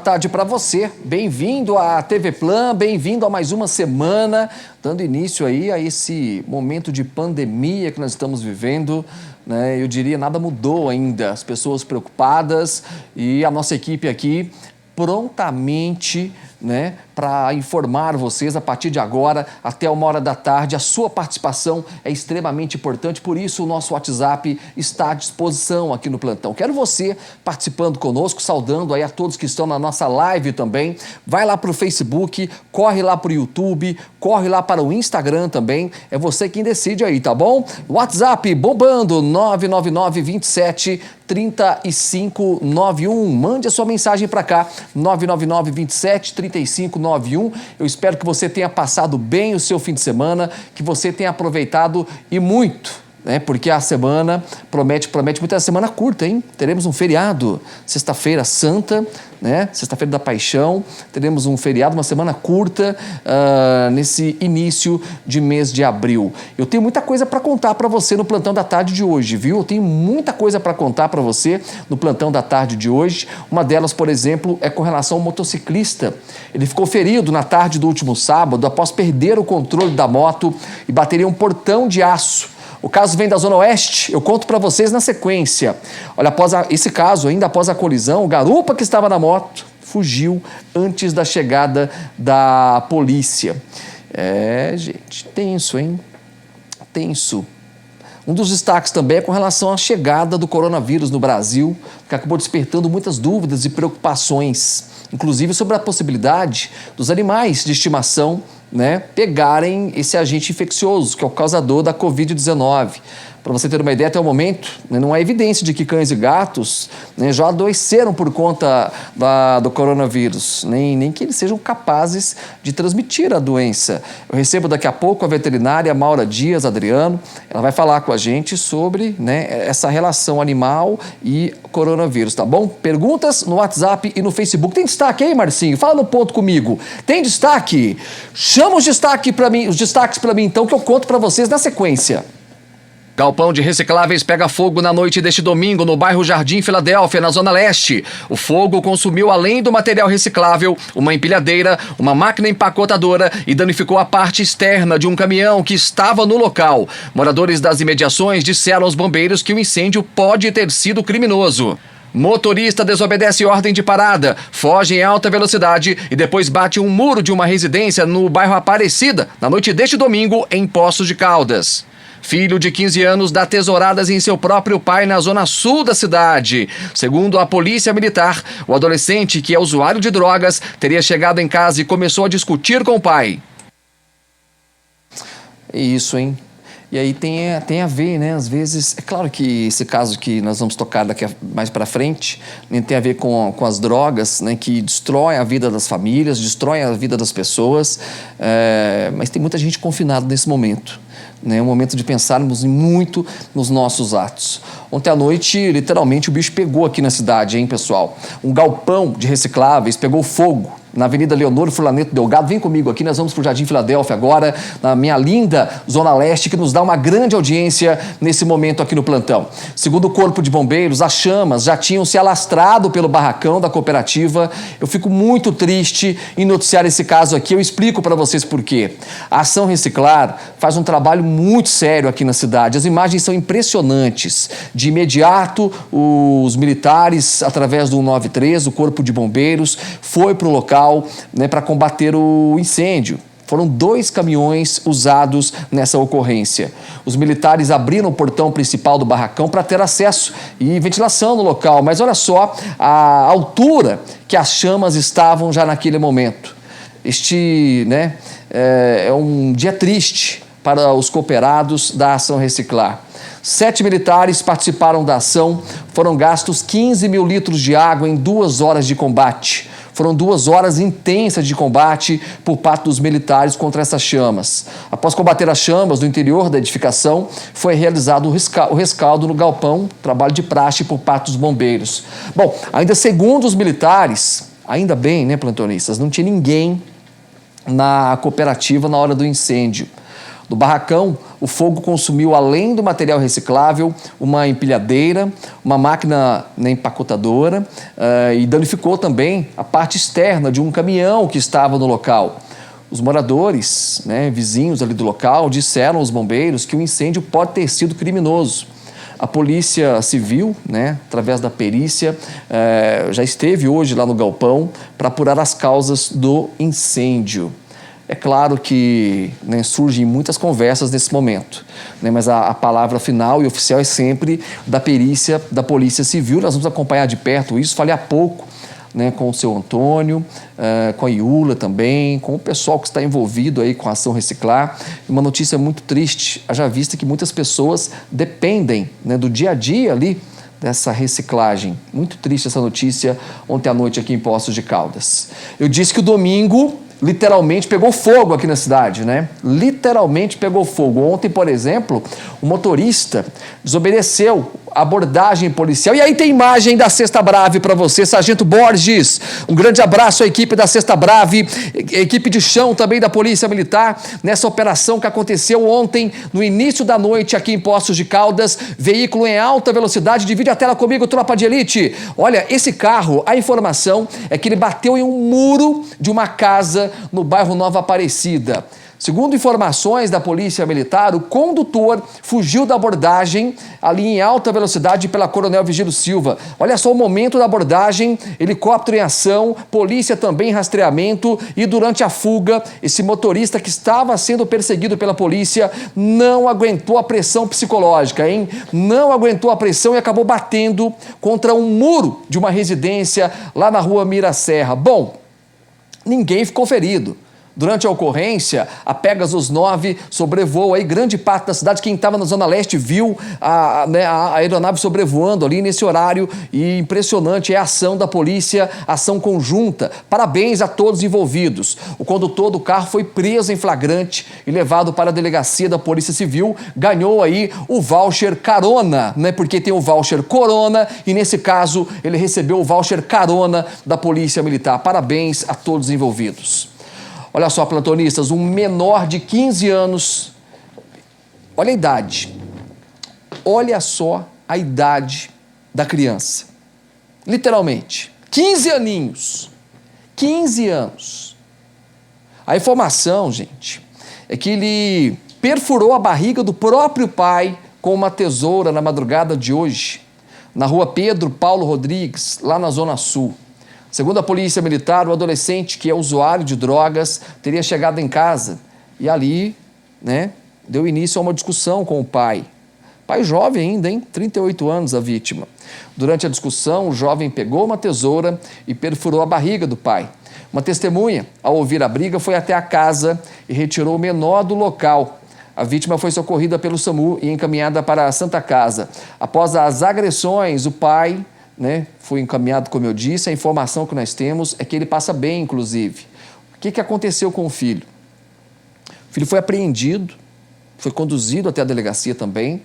tarde para você. Bem-vindo à TV Plan, bem-vindo a mais uma semana, dando início aí a esse momento de pandemia que nós estamos vivendo, né? Eu diria, nada mudou ainda, as pessoas preocupadas e a nossa equipe aqui prontamente, né, para informar vocês a partir de agora até 1h da tarde. A sua participação é extremamente importante, por isso o nosso WhatsApp está à disposição aqui no plantão. Quero você participando conosco, saudando aí a todos que estão na nossa live também. Vai lá para o Facebook, corre lá para o YouTube, corre lá para o Instagram também. É você quem decide aí, tá bom? WhatsApp bombando 999 27 3591. Mande a sua mensagem para cá, 999 27 3591. Eu espero que você tenha passado bem o seu fim de semana, que você tenha aproveitado e muito, né? Porque a semana promete muita semana curta, hein? Teremos um feriado, sexta-feira santa, né? Sexta-feira da Paixão, teremos um feriado, uma semana curta nesse início de mês de abril. Eu tenho muita coisa para contar para você no plantão da tarde de hoje, viu? Eu tenho muita coisa para contar para você no plantão da tarde de hoje. Uma delas, por exemplo, é com relação ao motociclista. Ele ficou ferido na tarde do último sábado após perder o controle da moto e bater em um portão de aço. O caso vem da Zona Oeste, eu conto para vocês na sequência. Olha, esse caso, ainda após a colisão, o garupa que estava na moto fugiu antes da chegada da polícia. Gente, tenso, hein? Tenso. Um dos destaques também é com relação à chegada do coronavírus no Brasil, que acabou despertando muitas dúvidas e preocupações, inclusive sobre a possibilidade dos animais de estimação, né, pegarem esse agente infeccioso, que é o causador da Covid-19. Para você ter uma ideia, até o momento, né, não há evidência de que cães e gatos, né, já adoeceram por conta do coronavírus, nem que eles sejam capazes de transmitir a doença. Eu recebo daqui a pouco a veterinária Maura Dias Adriano, ela vai falar com a gente sobre, né, essa relação animal e coronavírus, tá bom? Perguntas no WhatsApp e no Facebook. Tem destaque aí, Marcinho? Fala no ponto comigo. Tem destaque? Chama os destaques para mim, então, que eu conto para vocês na sequência. Galpão de recicláveis pega fogo na noite deste domingo no bairro Jardim Filadélfia, na Zona Leste. O fogo consumiu, além do material reciclável, uma empilhadeira, uma máquina empacotadora e danificou a parte externa de um caminhão que estava no local. Moradores das imediações disseram aos bombeiros que o incêndio pode ter sido criminoso. Motorista desobedece ordem de parada, foge em alta velocidade e depois bate um muro de uma residência no bairro Aparecida, na noite deste domingo, em Poços de Caldas. Filho de 15 anos dá tesouradas em seu próprio pai na zona sul da cidade. Segundo a polícia militar, o adolescente, que é usuário de drogas, teria chegado em casa e começou a discutir com o pai. É isso, hein? E aí tem a ver, né? Às vezes, é claro que esse caso que nós vamos tocar daqui mais para frente, né, tem a ver com as drogas, né, que destroem a vida das famílias, destroem a vida das pessoas, mas tem muita gente confinada nesse momento. É um momento de pensarmos muito nos nossos atos. Ontem à noite, literalmente, o bicho pegou aqui na cidade, hein, pessoal? Um galpão de recicláveis pegou fogo na Avenida Leonor Furlaneto Delgado. Vem comigo aqui, nós vamos para o Jardim Filadélfia agora, na minha linda Zona Leste, que nos dá uma grande audiência nesse momento aqui no plantão. Segundo o Corpo de Bombeiros, as chamas já tinham se alastrado pelo barracão da cooperativa. Eu fico muito triste em noticiar esse caso aqui. Eu explico para vocês por quê. A Ação Reciclar faz um trabalho muito sério aqui na cidade. As imagens são impressionantes. De imediato, os militares, através do 193, o Corpo de Bombeiros, foi para o local, né, para combater o incêndio. Foram 2 caminhões usados nessa ocorrência. Os militares abriram o portão principal do barracão para ter acesso e ventilação no local, mas olha só a altura que as chamas estavam já naquele momento. Né, é um dia triste para os cooperados da Ação Reciclar. 7 militares participaram da ação, foram gastos 15 mil litros de água em 2 horas de combate. Foram 2 horas intensas de combate por parte dos militares contra essas chamas. Após combater as chamas do interior da edificação, foi realizado o rescaldo no galpão, trabalho de praxe por parte dos bombeiros. Bom, ainda segundo os militares, ainda bem, né, plantonistas, não tinha ninguém na cooperativa na hora do incêndio. No barracão, o fogo consumiu, além do material reciclável, uma empilhadeira, uma máquina empacotadora e danificou também a parte externa de um caminhão que estava no local. Os moradores, vizinhos ali do local, disseram aos bombeiros que o incêndio pode ter sido criminoso. A Polícia Civil, através da perícia, já esteve hoje lá no galpão para apurar as causas do incêndio. É claro que surgem muitas conversas nesse momento, mas a palavra final e oficial é sempre da perícia da Polícia Civil. Nós vamos acompanhar de perto isso. Falei há pouco com o seu Antônio, com a Iula também, com o pessoal que está envolvido aí com a Ação Reciclar. Uma notícia muito triste, haja vista que muitas pessoas dependem do dia a dia ali dessa reciclagem. Muito triste essa notícia ontem à noite aqui em Poços de Caldas. Eu disse que o domingo literalmente pegou fogo aqui na cidade, Literalmente pegou fogo. Ontem, por exemplo, o motorista desobedeceu a abordagem policial. E aí tem imagem da Sexta Brave para você, Sargento Borges. Um grande abraço à equipe da Sexta Brave, equipe de chão também da Polícia Militar, nessa operação que aconteceu ontem, no início da noite, aqui em Poços de Caldas. Veículo em alta velocidade. Divide a tela comigo, tropa de elite. Olha, esse carro, a informação é que ele bateu em um muro de uma casa no bairro Nova Aparecida. Segundo informações da Polícia Militar, o condutor fugiu da abordagem ali em alta velocidade pela Coronel Vigílio Silva. Olha só o momento da abordagem, helicóptero em ação, polícia também em rastreamento e durante a fuga, esse motorista que estava sendo perseguido pela polícia não aguentou a pressão psicológica, Não aguentou a pressão e acabou batendo contra um muro de uma residência lá na rua Miraserra. Bom, ninguém ficou ferido. Durante a ocorrência, a Pegasus 9 sobrevoou aí grande parte da cidade. Quem estava na Zona Leste viu a aeronave sobrevoando ali nesse horário e impressionante é a ação da polícia, ação conjunta. Parabéns a todos envolvidos. O condutor do carro foi preso em flagrante e levado para a delegacia da Polícia Civil. Ganhou aí o voucher carona, Porque tem o voucher corona e nesse caso ele recebeu o voucher carona da Polícia Militar. Parabéns a todos envolvidos. Olha só, plantonistas, um menor de 15 anos, olha a idade, olha só a idade da criança, literalmente, 15 aninhos, 15 anos. A informação, gente, é que ele perfurou a barriga do próprio pai com uma tesoura na madrugada de hoje, na rua Pedro Paulo Rodrigues, lá na Zona Sul. Segundo a Polícia Militar, o adolescente, que é usuário de drogas, teria chegado em casa e ali, deu início a uma discussão com o pai. Pai jovem ainda, 38 anos a vítima. Durante a discussão, o jovem pegou uma tesoura e perfurou a barriga do pai. Uma testemunha, ao ouvir a briga, foi até a casa e retirou o menor do local. A vítima foi socorrida pelo SAMU e encaminhada para a Santa Casa. Após as agressões, o pai foi encaminhado, como eu disse. A informação que nós temos é que ele passa bem, inclusive. O que aconteceu com o filho? O filho foi apreendido, foi conduzido até a delegacia também,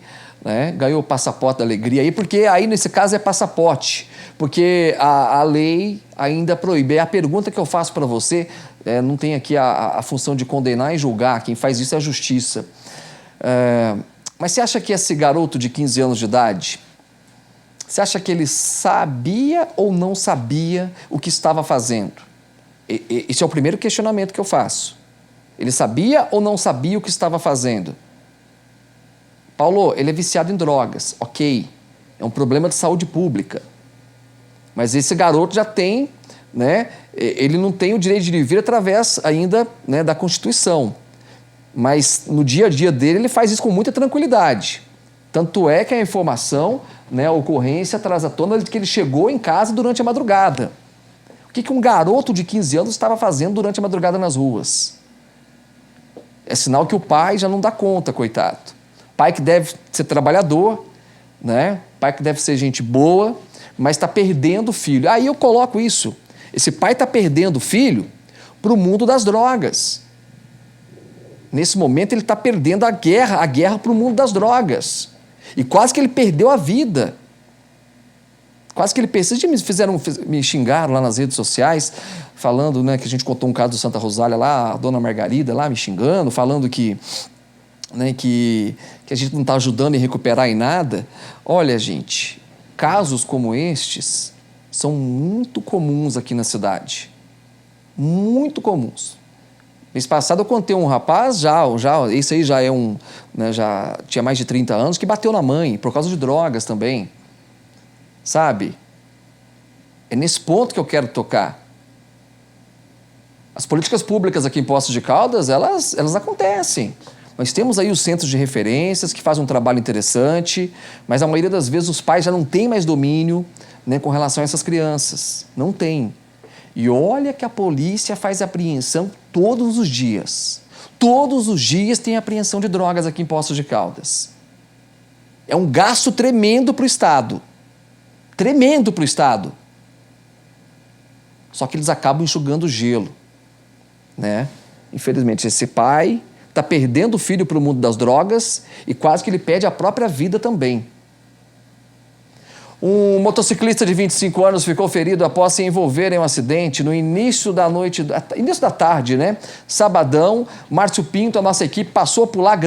ganhou o passaporte da alegria aí, porque aí nesse caso é passaporte, porque a lei ainda proíbe. A pergunta que eu faço para você, não tem aqui a função de condenar e julgar, quem faz isso é a justiça. Mas você acha que esse garoto de 15 anos de idade, você acha que ele sabia ou não sabia o que estava fazendo? Esse é o primeiro questionamento que eu faço. Ele sabia ou não sabia o que estava fazendo? Paulo, ele é viciado em drogas. Ok, é um problema de saúde pública. Mas esse garoto já tem, ele não tem o direito de viver através ainda da Constituição. Mas no dia a dia dele, ele faz isso com muita tranquilidade. Tanto é que a informação, a ocorrência traz à tona de que ele chegou em casa durante a madrugada. O que um garoto de 15 anos estava fazendo durante a madrugada nas ruas? É sinal que o pai já não dá conta, coitado. Pai que deve ser trabalhador, pai que deve ser gente boa, mas está perdendo o filho. Aí eu coloco isso. Esse pai está perdendo o filho para o mundo das drogas. Nesse momento ele está perdendo a guerra para o mundo das drogas. E quase que ele perdeu a vida. Quase que ele perdeu. Vocês me xingaram lá nas redes sociais, falando que a gente contou um caso do Santa Rosália lá, a dona Margarida lá me xingando, falando que né, que a gente não está ajudando a recuperar em nada. Olha, gente, casos como estes são muito comuns aqui na cidade. Muito comuns. Mês passado eu contei um rapaz, esse aí já é né, já tinha mais de 30 anos, que bateu na mãe por causa de drogas também. Sabe? É nesse ponto que eu quero tocar. As políticas públicas aqui em Poços de Caldas, elas acontecem. Nós temos aí os centros de referências que fazem um trabalho interessante, mas a maioria das vezes os pais já não têm mais domínio, né, com relação a essas crianças. Não tem. E olha que a polícia faz apreensão todos os dias. Todos os dias tem apreensão de drogas aqui em Poços de Caldas. É um gasto tremendo para o Estado. Tremendo para o Estado. Só que eles acabam enxugando gelo, né? Infelizmente, esse pai está perdendo o filho para o mundo das drogas e quase que ele perde a própria vida também. Um motociclista de 25 anos ficou ferido após se envolver em um acidente no início da tarde, né? Sabadão, Márcio Pinto, a nossa equipe passou por lá,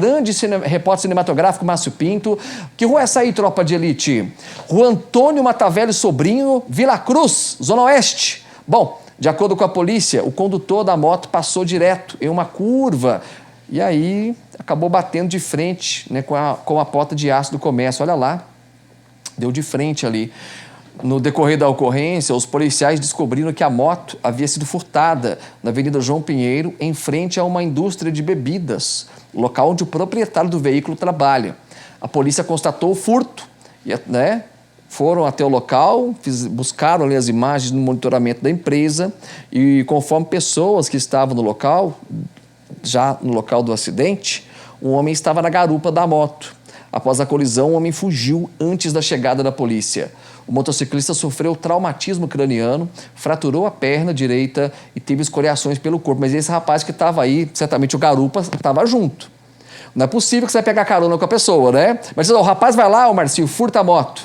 repórter cinematográfico Márcio Pinto. Que rua é essa aí, tropa de elite? Rua Antônio Matavelli Sobrinho, Vila Cruz, Zona Oeste. Bom, de acordo com a polícia, o condutor da moto passou direto em uma curva e aí acabou batendo de frente, né, com a porta de aço do comércio. Olha lá. Deu de frente ali. No decorrer da ocorrência, os policiais descobriram que a moto havia sido furtada na Avenida João Pinheiro, em frente a uma indústria de bebidas, local onde o proprietário do veículo trabalha. A polícia constatou o furto, né? Foram até o local, buscaram ali as imagens no monitoramento da empresa e, conforme pessoas que estavam no local, já no local do acidente, um homem estava na garupa da moto. Após a colisão, o homem fugiu antes da chegada da polícia. O motociclista sofreu traumatismo craniano, fraturou a perna direita e teve escoriações pelo corpo. Mas esse rapaz que estava aí, certamente o garupa, estava junto. Não é possível que você vai pegar carona com a pessoa, né? Mas o rapaz vai lá, o Marcinho, furta a moto.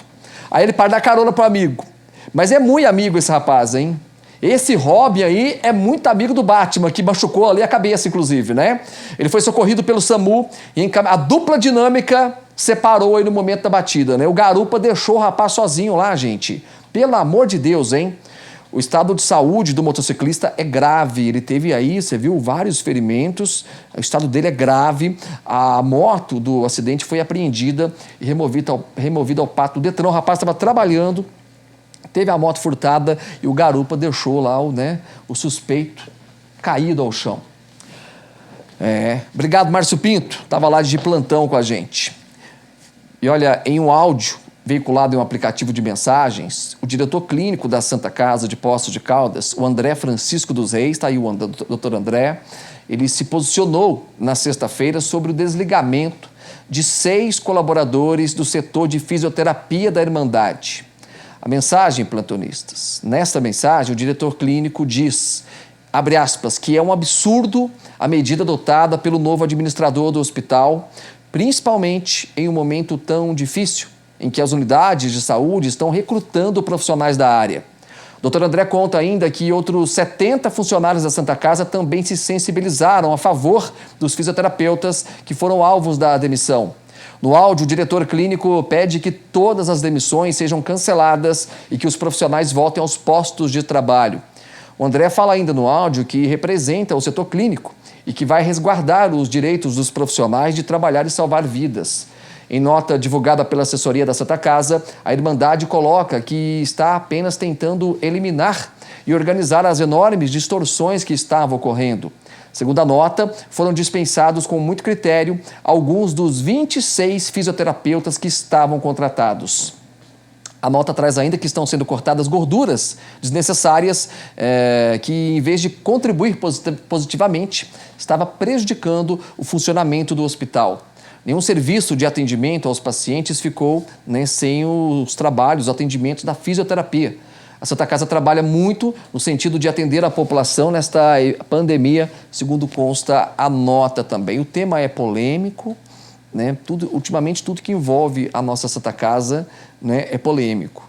Aí ele para dar carona pro amigo. Mas é muito amigo esse rapaz, hein? Esse Robin aí é muito amigo do Batman, que machucou ali a cabeça, inclusive, né? Ele foi socorrido pelo SAMU e a dupla dinâmica separou aí no momento da batida, né? O garupa deixou o rapaz sozinho lá, gente. Pelo amor de Deus, hein? O estado de saúde do motociclista é grave. Ele teve aí, você viu, vários ferimentos. O estado dele é grave. A moto do acidente foi apreendida e removida ao pátio do Detran. O rapaz estava trabalhando, teve a moto furtada e o garupa deixou lá o suspeito caído ao chão. Obrigado, Márcio Pinto. Estava lá de plantão com a gente. E olha, em um áudio veiculado em um aplicativo de mensagens, o diretor clínico da Santa Casa de Poços de Caldas, o André Francisco dos Reis, está aí o doutor André, ele se posicionou na sexta-feira sobre o desligamento de 6 colaboradores do setor de fisioterapia da Irmandade. A mensagem, plantonistas, nesta mensagem o diretor clínico diz, abre aspas, que é um absurdo a medida adotada pelo novo administrador do hospital, principalmente em um momento tão difícil, em que as unidades de saúde estão recrutando profissionais da área. O Dr. André conta ainda que outros 70 funcionários da Santa Casa também se sensibilizaram a favor dos fisioterapeutas que foram alvos da demissão. No áudio, o diretor clínico pede que todas as demissões sejam canceladas e que os profissionais voltem aos postos de trabalho. O André fala ainda no áudio que representa o setor clínico e que vai resguardar os direitos dos profissionais de trabalhar e salvar vidas. Em nota divulgada pela assessoria da Santa Casa, a Irmandade coloca que está apenas tentando eliminar e organizar as enormes distorções que estavam ocorrendo. Segundo a nota, foram dispensados com muito critério alguns dos 26 fisioterapeutas que estavam contratados. A nota traz ainda que estão sendo cortadas gorduras desnecessárias que, em vez de contribuir positivamente, estava prejudicando o funcionamento do hospital. Nenhum serviço de atendimento aos pacientes ficou sem os trabalhos, os atendimentos da fisioterapia. A Santa Casa trabalha muito no sentido de atender a população nesta pandemia, segundo consta a nota também. O tema é polêmico, né? Ultimamente, tudo que envolve a nossa Santa Casa, né, é polêmico.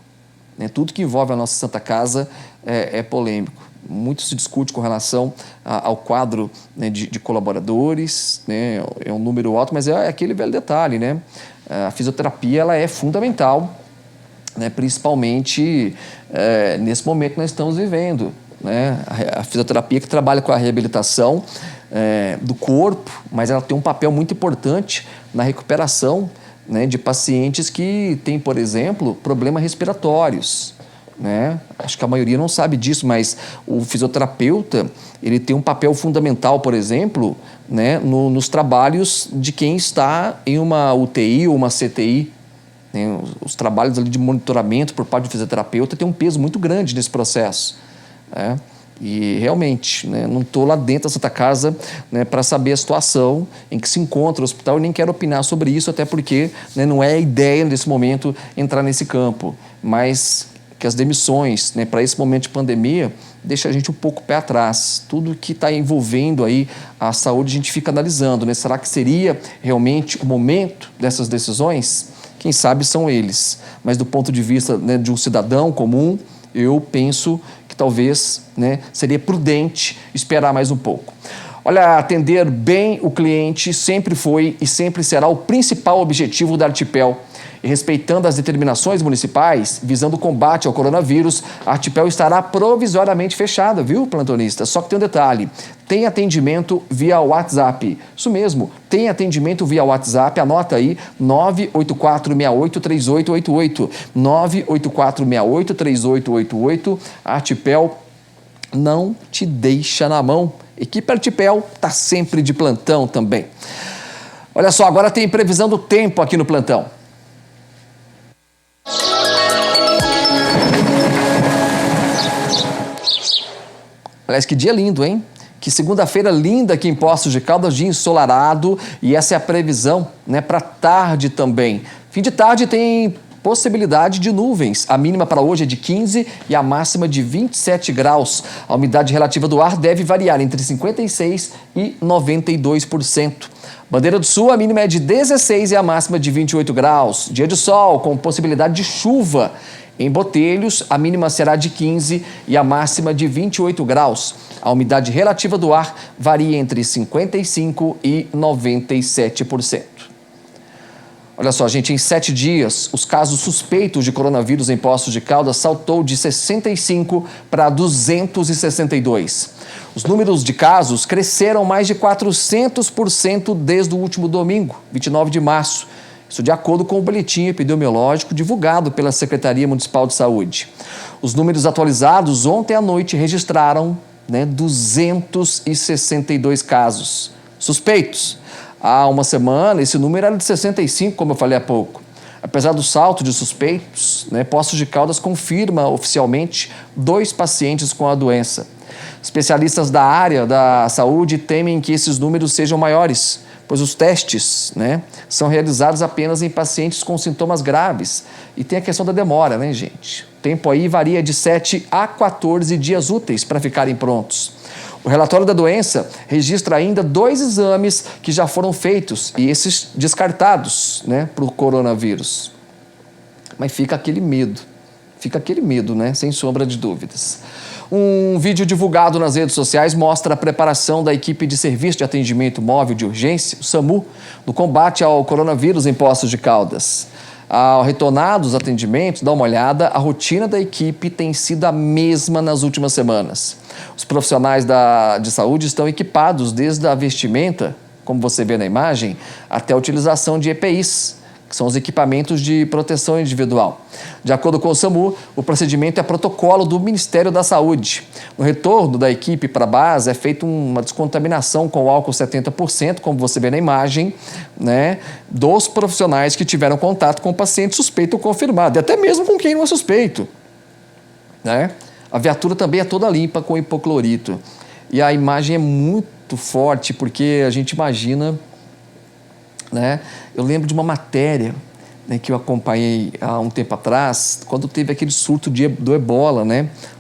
Né? Tudo que envolve a nossa Santa Casa é polêmico. Muito se discute com relação ao quadro, né, de colaboradores, né? É um número alto, mas é aquele velho detalhe, né? A fisioterapia ela é fundamental, né? Principalmente nesse momento que nós estamos vivendo, né? A fisioterapia que trabalha com a reabilitação do corpo, mas ela tem um papel muito importante na recuperação, né, de pacientes que têm, por exemplo, problemas respiratórios, né? Acho que a maioria não sabe disso, mas o fisioterapeuta ele tem um papel fundamental, por exemplo, né, nos trabalhos de quem está em uma UTI ou uma CTI. Né? Os trabalhos ali de monitoramento por parte do fisioterapeuta têm um peso muito grande nesse processo, né? E realmente, né, não estou lá dentro da Santa Casa, né, para saber a situação em que se encontra o hospital e nem quero opinar sobre isso, até porque, né, não é a ideia nesse momento entrar nesse campo, mas que as demissões, né, para esse momento de pandemia deixa a gente um pouco pé atrás. Tudo que está envolvendo aí a saúde a gente fica analisando, né? Será que seria realmente o momento dessas decisões? Quem sabe são eles, mas do ponto de vista, né, de um cidadão comum, eu penso que talvez, né, seria prudente esperar mais um pouco. Olha, atender bem o cliente sempre foi e sempre será o principal objetivo da Artipel. E respeitando as determinações municipais, visando o combate ao coronavírus, a Artipel estará provisoriamente fechada, viu, plantonista? Só que tem um detalhe, tem atendimento via WhatsApp. Isso mesmo, tem atendimento via WhatsApp, anota aí, 984683888, 984683888, a Artipel não te deixa na mão. Equipe Artipel está sempre de plantão também. Olha só, agora tem previsão do tempo aqui no plantão. Aliás, que dia lindo, hein? Que segunda-feira linda aqui em Poços de Caldas, dia ensolarado, e essa é a previsão, né, para tarde também. Fim de tarde tem possibilidade de nuvens. A mínima para hoje é de 15 e a máxima de 27 graus. A umidade relativa do ar deve variar entre 56% e 92%. Bandeira do Sul, a mínima é de 16 e a máxima de 28 graus. Dia de sol, com possibilidade de chuva. Em Botelhos, a mínima será de 15 e a máxima de 28 graus. A umidade relativa do ar varia entre 55% e 97%. Olha só, gente, em 7 dias, os casos suspeitos de coronavírus em Poços de Caldas saltou de 65 para 262. Os números de casos cresceram mais de 400% desde o último domingo, 29 de março. Isso de acordo com o boletim epidemiológico divulgado pela Secretaria Municipal de Saúde. Os números atualizados ontem à noite registraram, 262 casos suspeitos. Há uma semana, esse número era de 65, como eu falei há pouco. Apesar do salto de suspeitos, Poços de Caldas confirma oficialmente 2 pacientes com a doença. Especialistas da área da saúde temem que esses números sejam maiores, pois os testes, são realizados apenas em pacientes com sintomas graves. E tem a questão da demora, gente? O tempo aí varia de 7 a 14 dias úteis para ficarem prontos. O relatório da doença registra ainda 2 exames que já foram feitos e esses descartados, para o coronavírus. Mas fica aquele medo, sem sombra de dúvidas. Um vídeo divulgado nas redes sociais mostra a preparação da equipe de Serviço de Atendimento Móvel de Urgência, o SAMU, no combate ao coronavírus em Poços de Caldas. Ao retornar dos atendimentos, dá uma olhada, a rotina da equipe tem sido a mesma nas últimas semanas. Os profissionais de saúde estão equipados desde a vestimenta, como você vê na imagem, até a utilização de EPIs, que são os equipamentos de proteção individual. De acordo com o SAMU, o procedimento é protocolo do Ministério da Saúde. No retorno da equipe para a base, é feita uma descontaminação com álcool 70%, como você vê na imagem, dos profissionais que tiveram contato com o paciente suspeito ou confirmado, e até mesmo com quem não é suspeito. A viatura também é toda limpa com hipoclorito. E a imagem é muito forte, porque a gente imagina... Eu lembro de uma matéria, que eu acompanhei há um tempo atrás, quando teve aquele surto do ebola,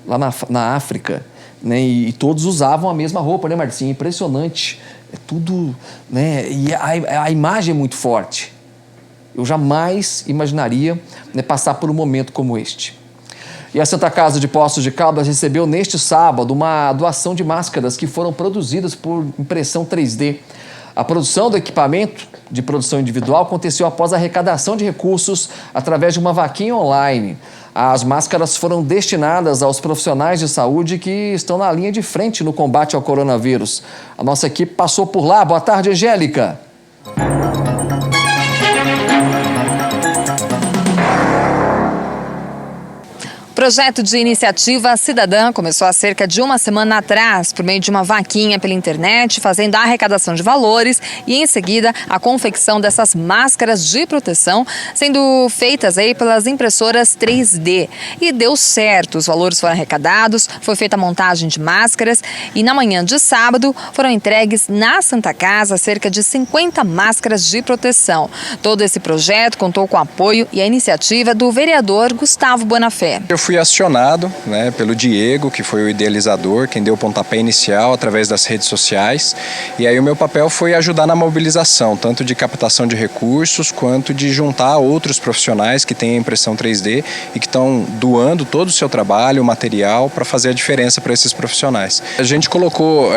lá na África, e todos usavam a mesma roupa, Marcinho? Impressionante. É tudo, e a imagem é muito forte. Eu jamais imaginaria, passar por um momento como este. E a Santa Casa de Poços de Caldas recebeu neste sábado uma doação de máscaras que foram produzidas por impressão 3D. A produção do equipamento de produção individual aconteceu após a arrecadação de recursos através de uma vaquinha online. As máscaras foram destinadas aos profissionais de saúde que estão na linha de frente no combate ao coronavírus. A nossa equipe passou por lá. Boa tarde, Angélica. O projeto de iniciativa cidadã começou há cerca de uma semana atrás, por meio de uma vaquinha pela internet, fazendo a arrecadação de valores e, em seguida, a confecção dessas máscaras de proteção, sendo feitas aí pelas impressoras 3D. E deu certo, os valores foram arrecadados, foi feita a montagem de máscaras e, na manhã de sábado, foram entregues na Santa Casa cerca de 50 máscaras de proteção. Todo esse projeto contou com o apoio e a iniciativa do vereador Gustavo Bonafé. Eu fui acionado, pelo Diego, que foi o idealizador, quem deu o pontapé inicial através das redes sociais. E aí o meu papel foi ajudar na mobilização, tanto de captação de recursos, quanto de juntar outros profissionais que têm a impressão 3D e que estão doando todo o seu trabalho, o material, para fazer a diferença para esses profissionais. A gente colocou,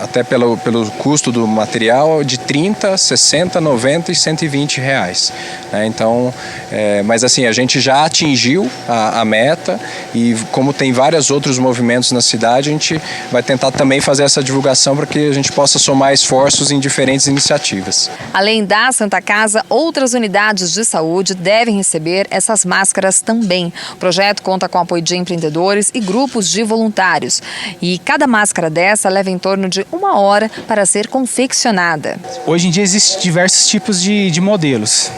até pelo custo do material, de 30, 60, 90 e 120 reais. Então, mas assim, a gente já atingiu a meta e como tem vários outros movimentos na cidade, a gente vai tentar também fazer essa divulgação para que a gente possa somar esforços em diferentes iniciativas. Além da Santa Casa, outras unidades de saúde devem receber essas máscaras também. O projeto conta com o apoio de empreendedores e grupos de voluntários. E cada máscara dessa leva em torno de 1 hora para ser confeccionada. Hoje em dia existem diversos tipos de modelos.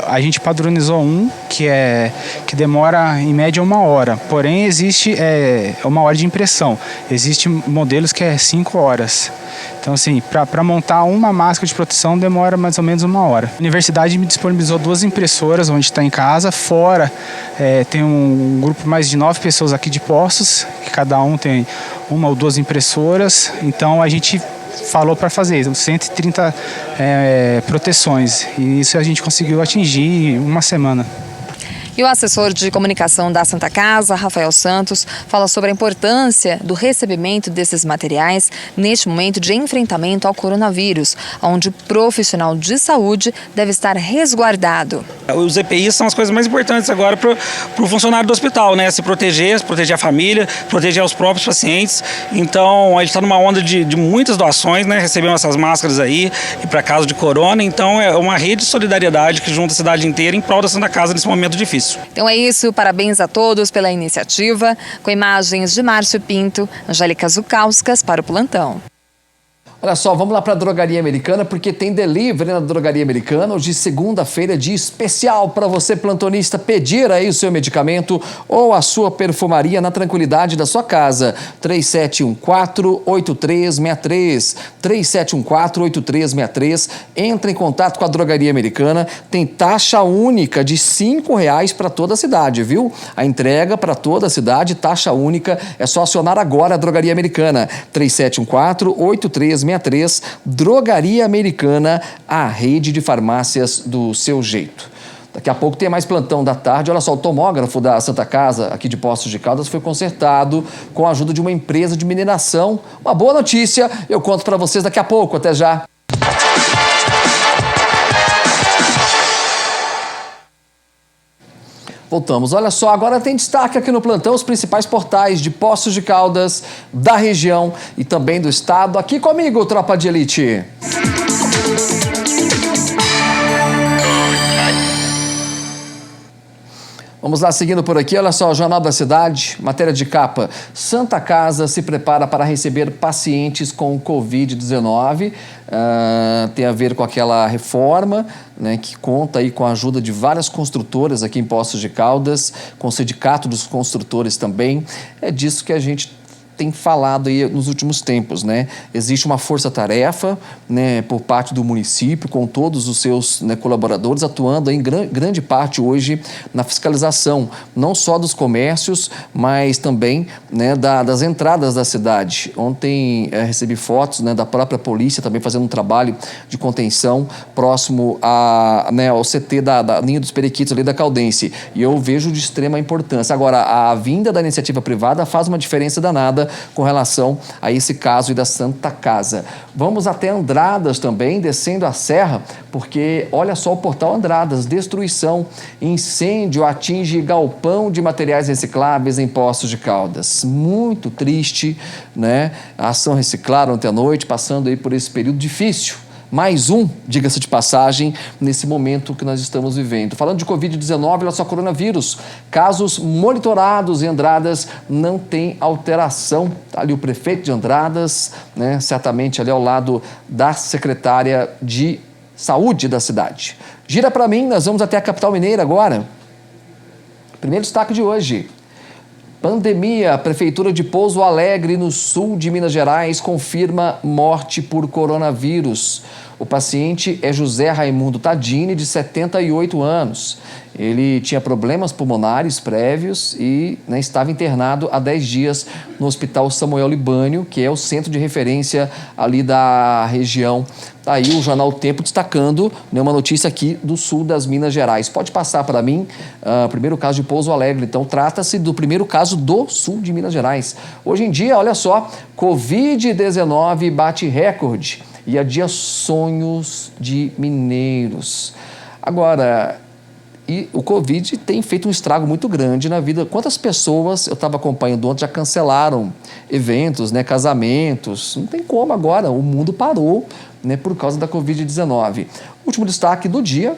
A gente padronizou um que demora em média 1 hora, porém existe 1 hora de impressão. Existem modelos que é 5 horas. Então, assim, para montar uma máscara de proteção demora mais ou menos 1 hora. A universidade me disponibilizou 2 impressoras onde está em casa. Fora tem um grupo mais de 9 pessoas aqui de Poços, que cada um tem 1 ou 2 impressoras. Então a gente falou para fazer 130 proteções e isso a gente conseguiu atingir em 1 semana. E o assessor de comunicação da Santa Casa, Rafael Santos, fala sobre a importância do recebimento desses materiais neste momento de enfrentamento ao coronavírus, onde o profissional de saúde deve estar resguardado. Os EPIs são as coisas mais importantes agora para o funcionário do hospital, Se proteger a família, proteger os próprios pacientes. Então, a gente está numa onda de muitas doações, Recebemos essas máscaras aí e para caso de corona. Então, é uma rede de solidariedade que junta a cidade inteira em prol da Santa Casa nesse momento difícil. Então é isso, parabéns a todos pela iniciativa. Com imagens de Márcio Pinto, Angélica Zukauskas para o Plantão. Olha só, vamos lá para a Drogaria Americana, porque tem delivery na Drogaria Americana. Hoje, segunda-feira, dia especial para você, plantonista, pedir aí o seu medicamento ou a sua perfumaria na tranquilidade da sua casa. 3714-8363. 3714-8363. Entre em contato com a Drogaria Americana. Tem taxa única de R$ 5,00 para toda a cidade, viu? A entrega para toda a cidade, taxa única. É só acionar agora a Drogaria Americana. 3714-8363. Drogaria Americana, a rede de farmácias do seu jeito. Daqui a pouco tem mais plantão da tarde. Olha só, o tomógrafo da Santa Casa, aqui de Poços de Caldas, foi consertado com a ajuda de uma empresa de mineração. Uma boa notícia, eu conto para vocês daqui a pouco. Até já. Voltamos. Olha só, agora tem destaque aqui no plantão os principais portais de Poços de Caldas, da região e também do estado. Aqui comigo, Tropa de Elite. Vamos lá, seguindo por aqui, olha só, Jornal da Cidade, matéria de capa. Santa Casa se prepara para receber pacientes com Covid-19. Tem a ver com aquela reforma, que conta aí com a ajuda de várias construtoras aqui em Poços de Caldas, com o Sindicato dos Construtores também. É disso que a gente tem falado aí nos últimos tempos, né? Existe uma força-tarefa, né, por parte do município, com todos os seus, né, colaboradores, atuando em grande parte hoje na fiscalização, não só dos comércios, mas também, né, das entradas da cidade. Ontem recebi fotos, né, da própria polícia também fazendo um trabalho de contenção próximo né, ao CT da linha dos Periquitos ali da Caldense. E eu vejo de extrema importância. Agora, a vinda da iniciativa privada faz uma diferença danada com relação a esse caso da Santa Casa. Vamos até Andradas também, descendo a serra, porque olha só o portal Andradas, destruição, incêndio atinge galpão de materiais recicláveis em Poços de Caldas. Muito triste, né? A ação Reciclar ontem à noite, passando aí por esse período difícil. Mais um, diga-se de passagem, nesse momento que nós estamos vivendo. Falando de Covid-19, olha só, coronavírus. Casos monitorados em Andradas, não tem alteração. Tá ali o prefeito de Andradas, né, certamente ali ao lado da secretária de saúde da cidade. Gira para mim, nós vamos até a capital mineira agora. Primeiro destaque de hoje. Pandemia, a Prefeitura de Pouso Alegre, no sul de Minas Gerais, confirma morte por coronavírus. O paciente é José Raimundo Tadini, de 78 anos. Ele tinha problemas pulmonares prévios e, né, estava internado há 10 dias no Hospital Samuel Libânio, que é o centro de referência ali da região. Tá aí o Jornal Tempo destacando, né, uma notícia aqui do sul das Minas Gerais. Pode passar para mim, primeiro caso de Pouso Alegre. Então, trata-se do primeiro caso do sul de Minas Gerais. Hoje em dia, olha só, Covid-19 bate recorde e adia sonhos de mineiros. Agora, e o Covid tem feito um estrago muito grande na vida. Quantas pessoas, eu estava acompanhando ontem, já cancelaram eventos, né, casamentos. Não tem como agora, o mundo parou, né, por causa da Covid-19. Último destaque do dia.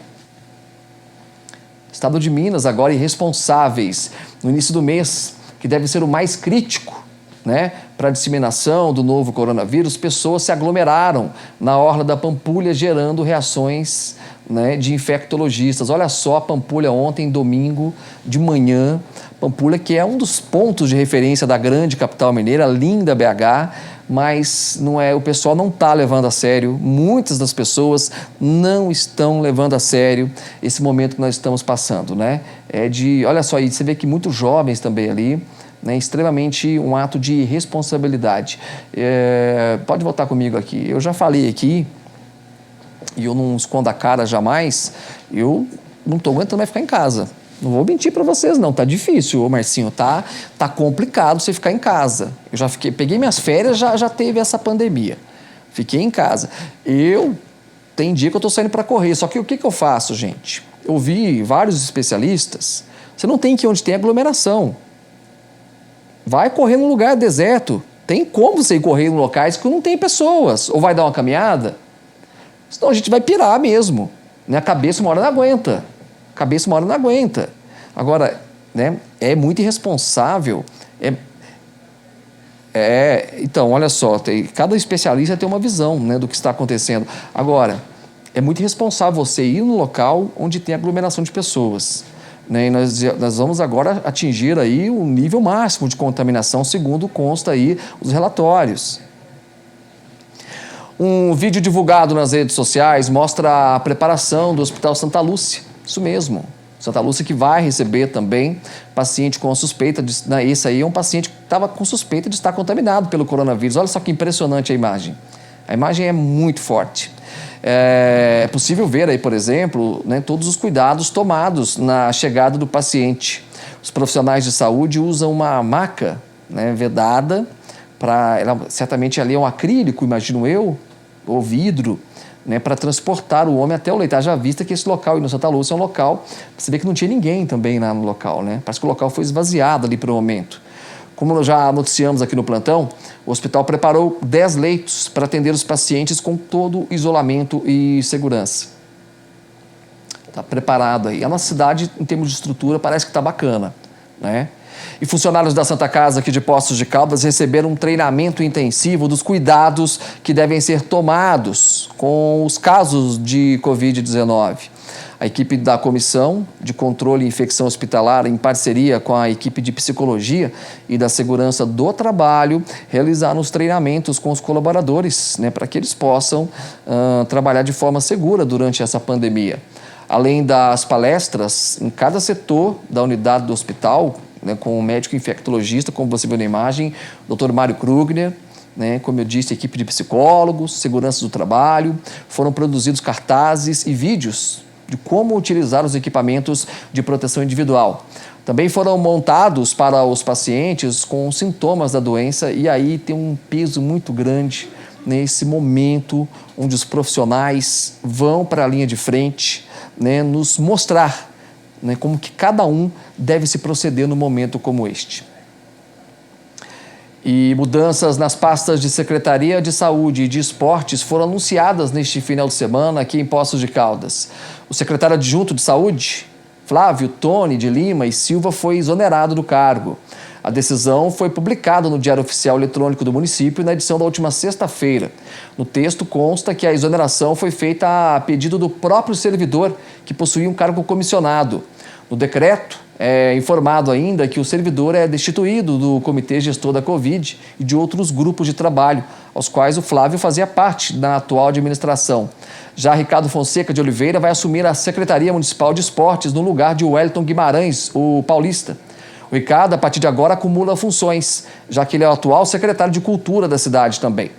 Estado de Minas agora irresponsáveis no início do mês, que deve ser o mais crítico, né, para a disseminação do novo coronavírus. Pessoas se aglomeraram na orla da Pampulha, gerando reações, né, de infectologistas. Olha só a Pampulha ontem, domingo de manhã. Pampulha, que é um dos pontos de referência da grande capital mineira, linda BH, mas não é, o pessoal não está levando a sério. Muitas das pessoas não estão levando a sério esse momento que nós estamos passando, né? Olha só aí, você vê que muitos jovens também ali, né, extremamente um ato de responsabilidade. Pode voltar comigo aqui. Eu já falei aqui, e eu não escondo a cara jamais, eu não estou aguentando mais ficar em casa. Não vou mentir para vocês, não. Tá difícil, ô Marcinho. Tá complicado você ficar em casa. Eu já peguei minhas férias, já teve essa pandemia. Fiquei em casa. Tem dia que eu estou saindo para correr. Só que o que eu faço, gente? Eu vi vários especialistas. Você não tem que ir onde tem aglomeração. Vai correr num lugar deserto. Tem como você ir correr em locais que não tem pessoas. Ou vai dar uma caminhada. Senão a gente vai pirar mesmo. Né? A cabeça uma hora não aguenta. Agora, né, é muito irresponsável. Então, olha só, cada especialista tem uma visão, né, do que está acontecendo. Agora, é muito irresponsável você ir no local onde tem aglomeração de pessoas. Né, e nós vamos agora atingir aí o nível máximo de contaminação, segundo consta aí os relatórios. Um vídeo divulgado nas redes sociais mostra a preparação do Hospital Santa Lúcia. Isso mesmo. Santa Lúcia que vai receber também paciente com suspeita de... Esse aí é um paciente que estava com suspeita de estar contaminado pelo coronavírus. Olha só que impressionante a imagem. A imagem é muito forte. É possível ver aí, por exemplo, né, todos os cuidados tomados na chegada do paciente. Os profissionais de saúde usam uma maca, né, vedada, certamente ali é um acrílico, imagino eu, ou vidro, né, para transportar o homem até o leito. Haja vista que esse local no Santa Lúcia é um local, você vê que não tinha ninguém também lá no local, né? Parece que o local foi esvaziado ali por um momento. Como nós já noticiamos aqui no plantão, o hospital preparou 10 leitos para atender os pacientes com todo o isolamento e segurança. Está preparado aí. A nossa cidade, em termos de estrutura, parece que está bacana, né? E funcionários da Santa Casa aqui de Poços de Caldas receberam um treinamento intensivo dos cuidados que devem ser tomados com os casos de Covid-19. A equipe da Comissão de Controle e Infecção Hospitalar, em parceria com a equipe de Psicologia e da Segurança do Trabalho, realizaram os treinamentos com os colaboradores, né, para que eles possam trabalhar de forma segura durante essa pandemia. Além das palestras, em cada setor da unidade do hospital, né, com o médico infectologista, como você viu na imagem, Dr. Mário Krugner, né, como eu disse, equipe de psicólogos, segurança do trabalho, foram produzidos cartazes e vídeos de como utilizar os equipamentos de proteção individual. Também foram montados para os pacientes com sintomas da doença e aí tem um peso muito grande nesse momento onde os profissionais vão para a linha de frente, né, nos mostrar, né, como que cada um deve se proceder no momento como este. E mudanças nas pastas de Secretaria de Saúde e de Esportes foram anunciadas neste final de semana aqui em Poços de Caldas. O secretário adjunto de Saúde, Flávio Tony de Lima e Silva, foi exonerado do cargo. A decisão foi publicada no Diário Oficial Eletrônico do município na edição da última sexta-feira. No texto consta que a exoneração foi feita a pedido do próprio servidor, que possuía um cargo comissionado. No decreto, é informado ainda que o servidor é destituído do Comitê Gestor da Covid e de outros grupos de trabalho, aos quais o Flávio fazia parte da atual administração. Já Ricardo Fonseca de Oliveira vai assumir a Secretaria Municipal de Esportes no lugar de Wellington Guimarães, o paulista. O Ricardo, a partir de agora, acumula funções, já que ele é o atual secretário de Cultura da cidade também.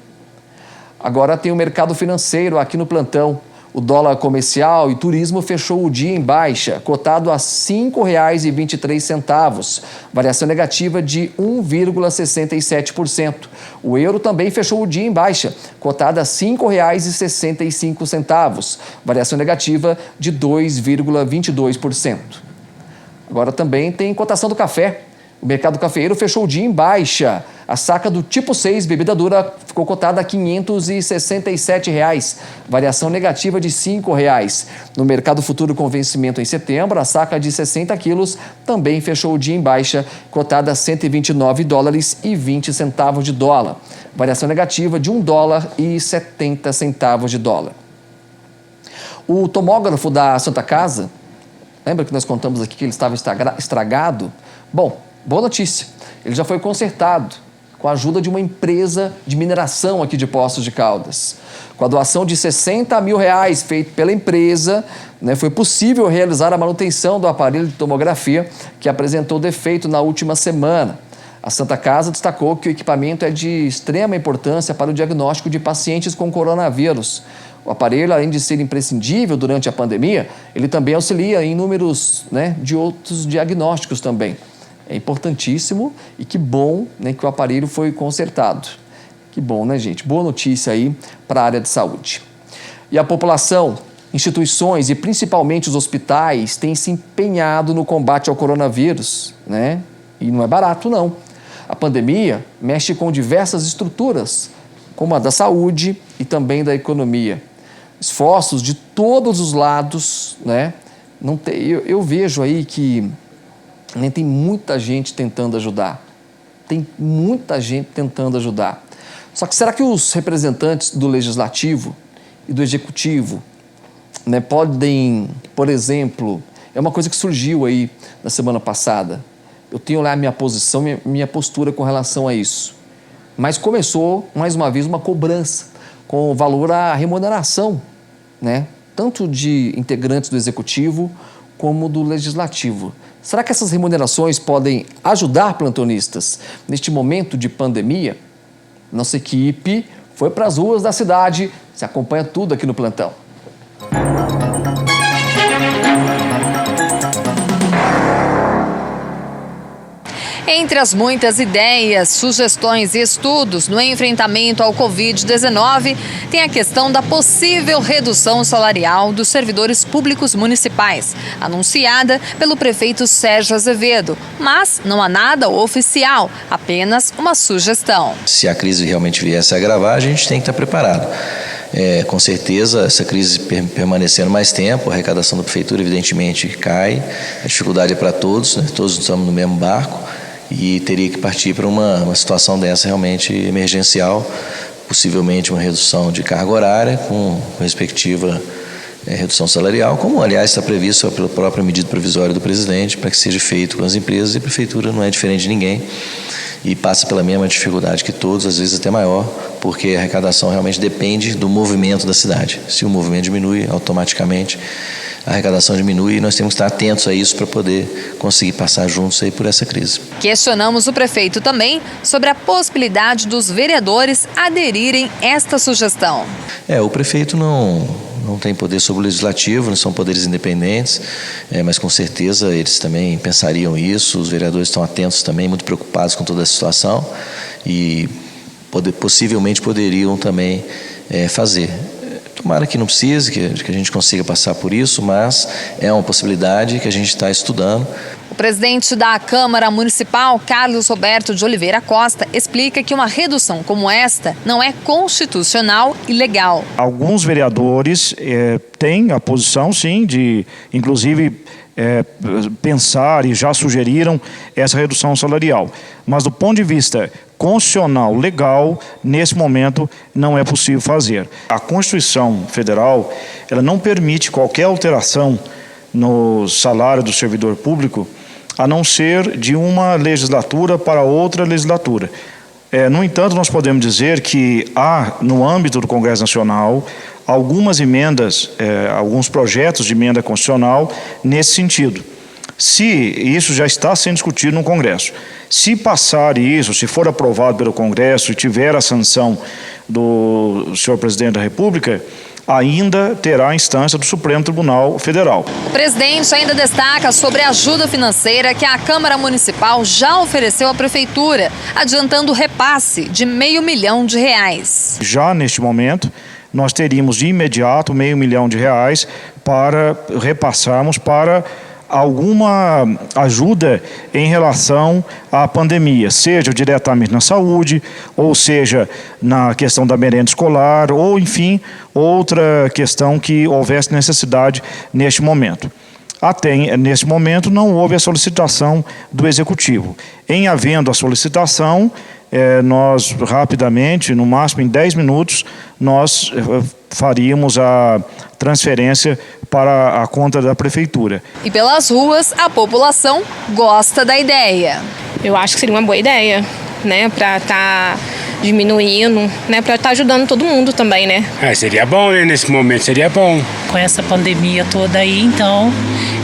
Agora tem o mercado financeiro aqui no plantão. O dólar comercial e turismo fechou o dia em baixa, cotado a R$ 5,23, variação negativa de 1,67%. O euro também fechou o dia em baixa, cotado a R$ 5,65, variação negativa de 2,22%. Agora também tem cotação do café. O mercado cafeeiro fechou o dia em baixa. A saca do tipo 6, bebida dura, ficou cotada a R$ 567, variação negativa de R$ 5. No mercado futuro com vencimento em setembro, a saca de 60 quilos também fechou o dia em baixa, cotada a $129,20 de dólar, variação negativa de $1,70. O tomógrafo da Santa Casa, lembra que nós contamos aqui que ele estava estragado? Bom, boa notícia, ele já foi consertado com a ajuda de uma empresa de mineração aqui de Poços de Caldas. Com a doação de R$ 60 mil feita pela empresa, né, foi possível realizar a manutenção do aparelho de tomografia que apresentou defeito na última semana. A Santa Casa destacou que o equipamento é de extrema importância para o diagnóstico de pacientes com coronavírus. O aparelho, além de ser imprescindível durante a pandemia, ele também auxilia em inúmeros, né, de outros diagnósticos também. É importantíssimo e que bom, né, que o aparelho foi consertado. Que bom, né, gente? Boa notícia aí para a área de saúde. E a população, instituições e principalmente os hospitais têm se empenhado no combate ao coronavírus, né? E não é barato, não. A pandemia mexe com diversas estruturas, como a da saúde e também da economia. Esforços de todos os lados, né? Eu vejo aí que tem muita gente tentando ajudar. Tem muita gente tentando ajudar. Só que será que os representantes do Legislativo e do Executivo, né, podem, por exemplo, é uma coisa que surgiu aí na semana passada. Eu tenho lá a minha posição, minha postura com relação a isso. Mas começou, mais uma vez, uma cobrança com valor à remuneração, né, tanto de integrantes do Executivo como do Legislativo. Será que essas remunerações podem ajudar plantonistas neste momento de pandemia? Nossa equipe foi para as ruas da cidade, se acompanha tudo aqui no plantão. Entre as muitas ideias, sugestões e estudos no enfrentamento ao Covid-19, tem a questão da possível redução salarial dos servidores públicos municipais, anunciada pelo prefeito Sérgio Azevedo. Mas não há nada oficial, apenas uma sugestão. Se a crise realmente viesse a agravar, a gente tem que estar preparado. Com certeza, essa crise permanecendo mais tempo, a arrecadação da prefeitura evidentemente cai, a dificuldade é para todos, né? Todos estamos no mesmo barco. E teria que partir para uma situação dessa realmente emergencial, possivelmente uma redução de carga horária com respectiva redução salarial, como aliás está previsto pela própria medida provisória do presidente para que seja feito com as empresas, e a prefeitura não é diferente de ninguém e passa pela mesma dificuldade que todos, às vezes até maior, porque a arrecadação realmente depende do movimento da cidade. Se o movimento diminui, automaticamente a arrecadação diminui e nós temos que estar atentos a isso para poder conseguir passar juntos aí por essa crise. Questionamos o prefeito também sobre a possibilidade dos vereadores aderirem a esta sugestão. O prefeito não tem poder sobre o legislativo, não são poderes independentes, mas com certeza eles também pensariam isso, os vereadores estão atentos também, muito preocupados com toda a situação e possivelmente poderiam também fazer. Tomara que não precise, que a gente consiga passar por isso, mas é uma possibilidade que a gente está estudando. O presidente da Câmara Municipal, Carlos Roberto de Oliveira Costa, explica que uma redução como esta não é constitucional e legal. Alguns vereadores têm a posição, sim, de, inclusive, pensar e já sugeriram essa redução salarial. Mas do ponto de vista constitucional, legal, nesse momento não é possível fazer. A Constituição Federal, ela não permite qualquer alteração no salário do servidor público, a não ser de uma legislatura para outra legislatura. No entanto, nós podemos dizer que há, no âmbito do Congresso Nacional, algumas emendas, alguns projetos de emenda constitucional nesse sentido. Se isso já está sendo discutido no Congresso, se passar isso, se for aprovado pelo Congresso e tiver a sanção do senhor presidente da República, ainda terá a instância do Supremo Tribunal Federal. O presidente ainda destaca sobre a ajuda financeira que a Câmara Municipal já ofereceu à Prefeitura, adiantando o repasse de R$500 milhão. Já neste momento, nós teríamos de imediato R$500 milhão para repassarmos para alguma ajuda em relação à pandemia, seja diretamente na saúde, ou seja na questão da merenda escolar, ou enfim, outra questão que houvesse necessidade neste momento. Até nesse momento não houve a solicitação do Executivo. Em havendo a solicitação, nós rapidamente, no máximo em 10 minutos, nós faríamos a transferência para a conta da Prefeitura. E pelas ruas, a população gosta da ideia. Eu acho que seria uma boa ideia, né, para estar diminuindo, né, para estar ajudando todo mundo também, né? Seria bom, né, nesse momento seria bom. Com essa pandemia toda aí, então,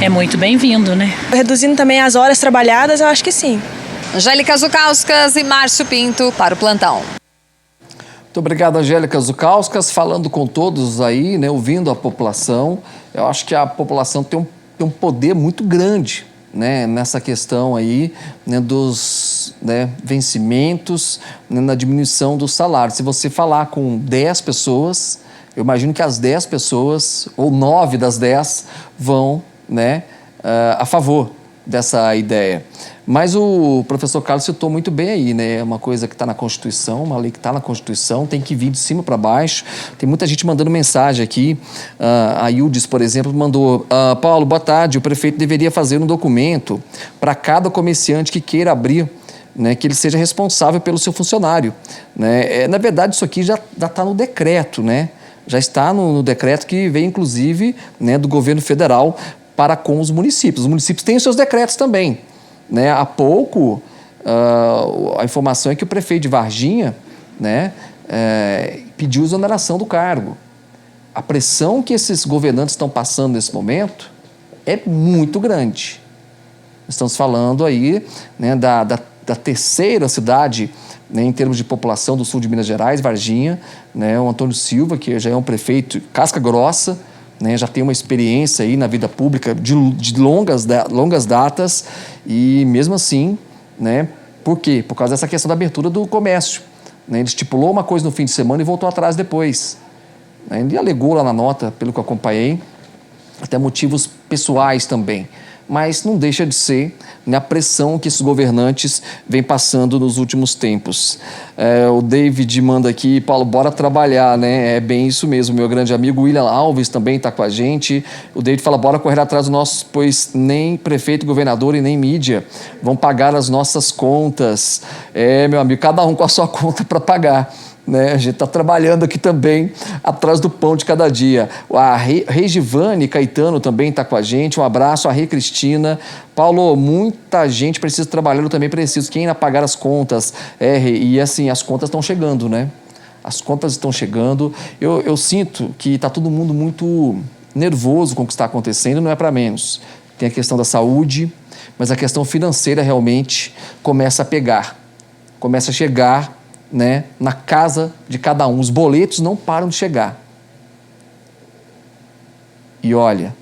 é muito bem-vindo, né? Reduzindo também as horas trabalhadas, eu acho que sim. Angélica Zucauskas e Márcio Pinto para o Plantão. Muito obrigado, Angélica Zucauskas, falando com todos aí, né, ouvindo a população. Eu acho que a população tem um poder muito grande, né, nessa questão aí, né, dos vencimentos, né, na diminuição do salário. Se você falar com 10 pessoas, eu imagino que as 10 pessoas, ou 9 das 10, vão, né, a favor dessa ideia. Mas o professor Carlos citou muito bem aí, né? É uma coisa que está na Constituição, uma lei que está na Constituição, tem que vir de cima para baixo. Tem muita gente mandando mensagem aqui. A Ildes, por exemplo, mandou: Paulo, boa tarde, o prefeito deveria fazer um documento para cada comerciante que queira abrir, né, que ele seja responsável pelo seu funcionário. Né? Na verdade, isso aqui já está no decreto, né? Já está no decreto que veio, inclusive, né, do governo federal para com os municípios. Os municípios têm os seus decretos também. Né? Há pouco, a informação é que o prefeito de Varginha, né, pediu exoneração do cargo. A pressão que esses governantes estão passando nesse momento é muito grande. Estamos falando aí, né, da terceira cidade, né, em termos de população do sul de Minas Gerais, Varginha, né, o Antônio Silva, que já é um prefeito casca grossa, né, já tem uma experiência aí na vida pública de longas datas e mesmo assim, né, por quê? Por causa dessa questão da abertura do comércio. Né, ele estipulou uma coisa no fim de semana e voltou atrás depois. Né, ele alegou lá na nota, pelo que eu acompanhei, até motivos pessoais também. Mas não deixa de ser, né, a pressão que esses governantes vêm passando nos últimos tempos. O David manda aqui: Paulo, bora trabalhar, né? É bem isso mesmo. Meu grande amigo William Alves também está com a gente. O David fala: bora correr atrás dos nossos, pois nem prefeito, governador e nem mídia vão pagar as nossas contas. Meu amigo, cada um com a sua conta para pagar. né? A gente está trabalhando aqui também atrás do pão de cada dia. A Regivane Caetano também está com a gente. Um abraço. A Rê Cristina. Paulo, muita gente precisa trabalhar, eu também preciso. Quem irá pagar as contas? E assim, as contas estão chegando, né? As contas estão chegando. Eu sinto que está todo mundo muito nervoso com o que está acontecendo, não é para menos. Tem a questão da saúde, mas a questão financeira realmente começa a pegar. Começa a chegar, né, na casa de cada um. Os boletos não param de chegar. E olha,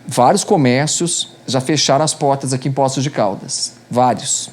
vários comércios já fecharam as portas aqui em Poços de Caldas. Vários.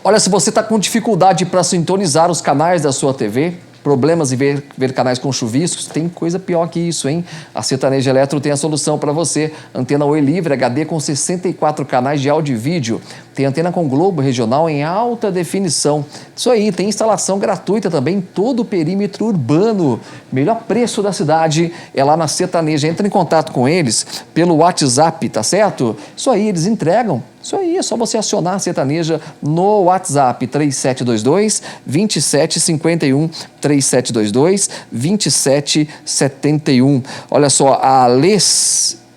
Olha, se você está com dificuldade para sintonizar os canais da sua TV, problemas em ver canais com chuviscos, tem coisa pior que isso, hein? A Sertaneja Eletro tem a solução para você. Antena Oi Livre HD com 64 canais de áudio e vídeo. Tem antena com Globo Regional em alta definição. Isso aí, tem instalação gratuita também em todo o perímetro urbano. Melhor preço da cidade é lá na Sertaneja. Entra em contato com eles pelo WhatsApp, tá certo? Isso aí, eles entregam. Isso aí, é só você acionar a Sertaneja no WhatsApp 3722-2751, 3722-2771. Olha só, a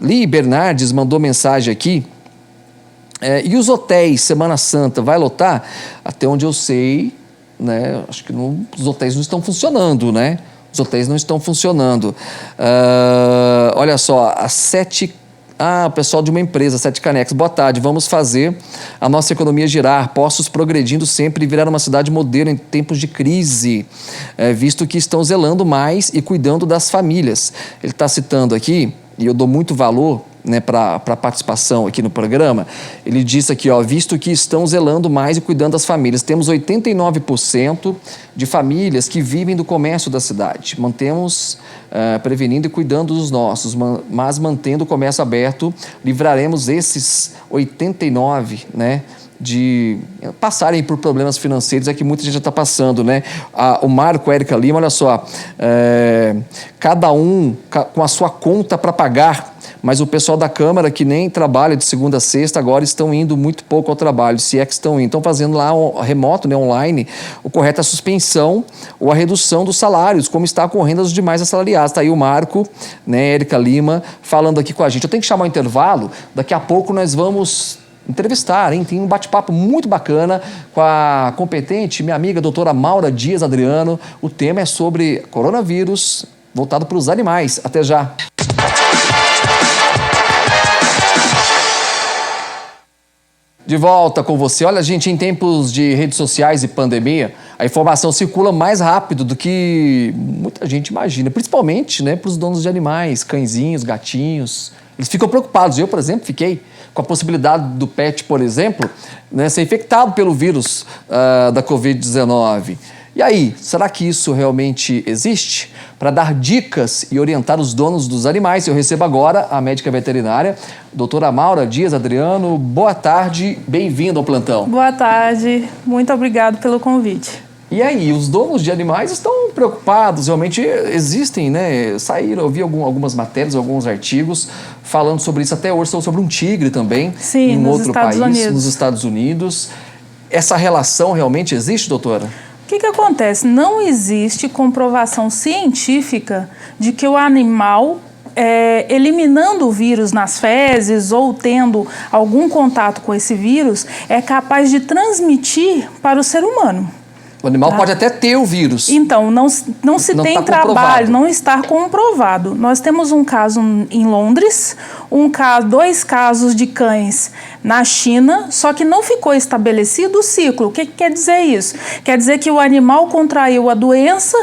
Li Bernardes mandou mensagem aqui. E os hotéis, Semana Santa, vai lotar? Até onde eu sei, né? Acho que os hotéis não estão funcionando, né? Os hotéis não estão funcionando. Olha só, o pessoal de uma empresa, Sete Canecas. Boa tarde, vamos fazer a nossa economia girar, Poços progredindo sempre e virar uma cidade modelo em tempos de crise, visto que estão zelando mais e cuidando das famílias. Ele está citando aqui, e eu dou muito valor, né, para a participação aqui no programa. Ele disse aqui, ó, visto que estão zelando mais e cuidando das famílias. Temos 89% de famílias que vivem do comércio da cidade. Mantemos prevenindo e cuidando dos nossos, mas mantendo o comércio aberto, livraremos esses 89%, né, de passarem por problemas financeiros, é que muita gente já está passando, né? O Marco Érica Lima, olha só, cada um com a sua conta para pagar, mas o pessoal da Câmara, que nem trabalha de segunda a sexta, agora estão indo muito pouco ao trabalho, se é que estão indo. Estão fazendo lá remoto, né, online, o correto é a suspensão ou a redução dos salários, como está ocorrendo aos demais assalariados. Está aí o Marco, né, Érica Lima, falando aqui com a gente. Eu tenho que chamar o intervalo, daqui a pouco nós vamos entrevistar, hein? Tem um bate-papo muito bacana com a competente, minha amiga doutora Maura Dias Adriano. O tema é sobre coronavírus voltado para os animais. Até já! De volta com você. Olha, gente, em tempos de redes sociais e pandemia, a informação circula mais rápido do que muita gente imagina, principalmente, né, para os donos de animais, cãezinhos, gatinhos. Eles ficam preocupados. Eu, por exemplo, fiquei com a possibilidade do pet, por exemplo, né, ser infectado pelo vírus da Covid-19. E aí, será que isso realmente existe? Para dar dicas e orientar os donos dos animais, eu recebo agora a médica veterinária, doutora Maura Dias Adriano. Boa tarde, bem-vindo ao plantão. Boa tarde, muito obrigado pelo convite. E aí, os donos de animais estão preocupados, realmente existem, né? Eu vi algumas matérias, alguns artigos falando sobre isso, até hoje sobre um tigre também, sim, em outro país, Unidos. nos Estados Unidos. Essa relação realmente existe, doutora? O que acontece? Não existe comprovação científica de que o animal, eliminando o vírus nas fezes ou tendo algum contato com esse vírus, é capaz de transmitir para o ser humano. O animal pode até ter o vírus. Então, não se tem trabalho, não está comprovado. Nós temos um caso em Londres, dois casos de cães na China, só que não ficou estabelecido o ciclo. O que quer dizer isso? Quer dizer que o animal contraiu a doença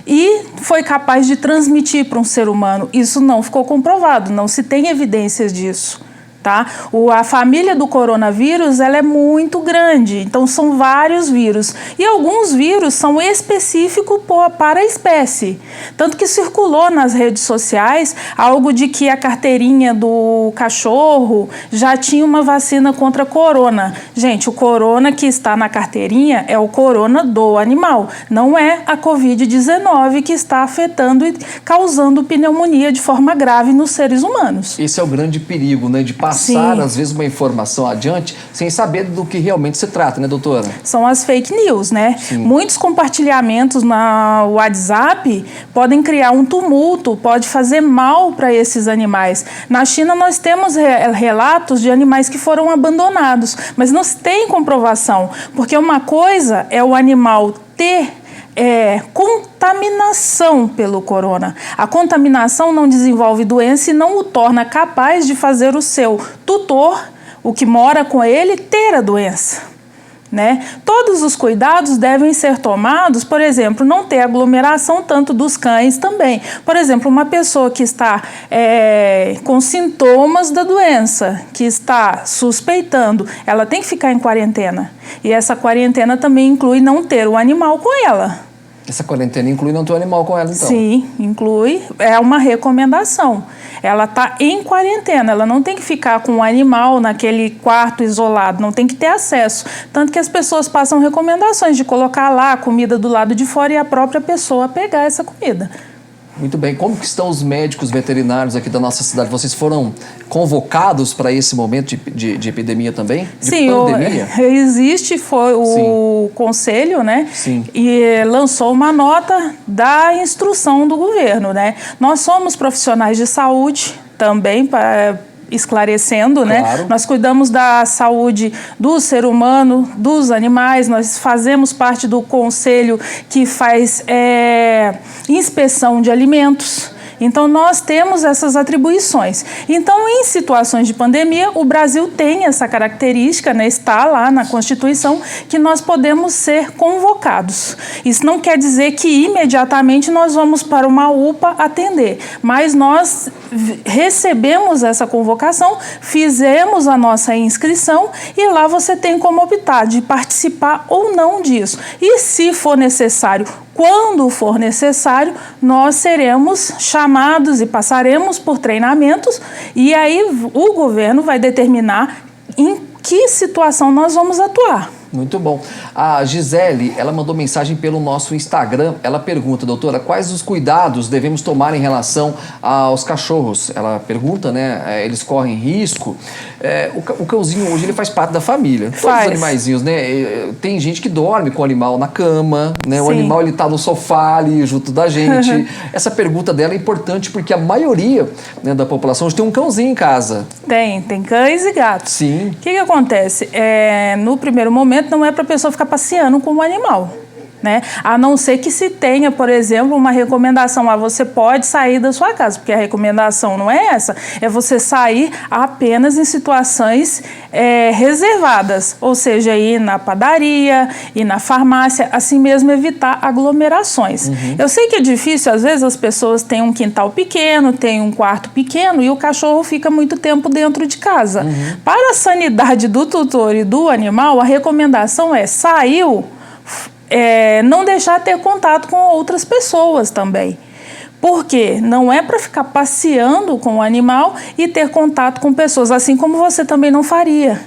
e foi capaz de transmitir para um ser humano. Isso não ficou comprovado, não se tem evidências disso. Tá? A família do coronavírus ela é muito grande, então são vários vírus. E alguns vírus são específicos para a espécie. Tanto que circulou nas redes sociais algo de que a carteirinha do cachorro já tinha uma vacina contra corona. Gente, o corona que está na carteirinha é o corona do animal, não é a Covid-19 que está afetando e causando pneumonia de forma grave nos seres humanos. Esse é o grande perigo, né? De passar passar, Sim. às vezes, uma informação adiante sem saber do que realmente se trata, né, doutora? São as fake news, né? Sim. Muitos compartilhamentos na WhatsApp podem criar um tumulto, pode fazer mal para esses animais. Na China, nós temos relatos de animais que foram abandonados, mas não se tem comprovação, porque uma coisa é o animal ter contaminação pelo corona. A contaminação não desenvolve doença e não o torna capaz de fazer o seu tutor, o que mora com ele, ter a doença. Né? Todos os cuidados devem ser tomados, por exemplo, não ter aglomeração tanto dos cães também. Por exemplo, uma pessoa que está com sintomas da doença, que está suspeitando, ela tem que ficar em quarentena. E essa quarentena também inclui não ter o animal com ela. Essa quarentena inclui não ter o animal com ela, então? Sim, inclui. É uma recomendação. Ela está em quarentena, ela não tem que ficar com o animal naquele quarto isolado, não tem que ter acesso. Tanto que as pessoas passam recomendações de colocar lá a comida do lado de fora e a própria pessoa pegar essa comida. Muito bem. Como que estão os médicos veterinários aqui da nossa cidade? Vocês foram convocados para esse momento de epidemia também? Sim, foi o conselho, né? Sim. E lançou uma nota da instrução do governo, né? Nós somos profissionais de saúde também, esclarecendo, né? Claro. Nós cuidamos da saúde do ser humano, dos animais, nós fazemos parte do conselho que faz inspeção de alimentos. Então, nós temos essas atribuições. Então, em situações de pandemia, o Brasil tem essa característica, né, está lá na Constituição, que nós podemos ser convocados. Isso não quer dizer que imediatamente nós vamos para uma UPA atender, mas nós recebemos essa convocação, fizemos a nossa inscrição e lá você tem como optar de participar ou não disso. E se for necessário, quando for necessário, nós seremos chamados e passaremos por treinamentos e aí o governo vai determinar em que situação nós vamos atuar. Muito bom. A Gisele, ela mandou mensagem pelo nosso Instagram. Ela pergunta, doutora, quais os cuidados devemos tomar em relação aos cachorros? Ela pergunta, né? Eles correm risco. O cãozinho hoje ele faz parte da família. Todos os animaizinhos, né? Tem gente que dorme com o animal na cama, né? Sim. O animal ele tá no sofá ali junto da gente. Essa pergunta dela é importante porque a maioria, né, da população hoje tem um cãozinho em casa. Tem cães e gatos. Sim. O que acontece? No primeiro momento, não é para a pessoa ficar passeando com o animal, né? A não ser que se tenha, por exemplo, uma recomendação, você pode sair da sua casa, porque a recomendação não é essa, é você sair apenas em situações reservadas, ou seja, ir na padaria, ir na farmácia, assim mesmo evitar aglomerações. Uhum. Eu sei que é difícil, às vezes as pessoas têm um quintal pequeno, têm um quarto pequeno e o cachorro fica muito tempo dentro de casa. Uhum. Para a sanidade do tutor e do animal, a recomendação é saiu, não deixar ter contato com outras pessoas também. Porque não é para ficar passeando com o animal e ter contato com pessoas, assim como você também não faria.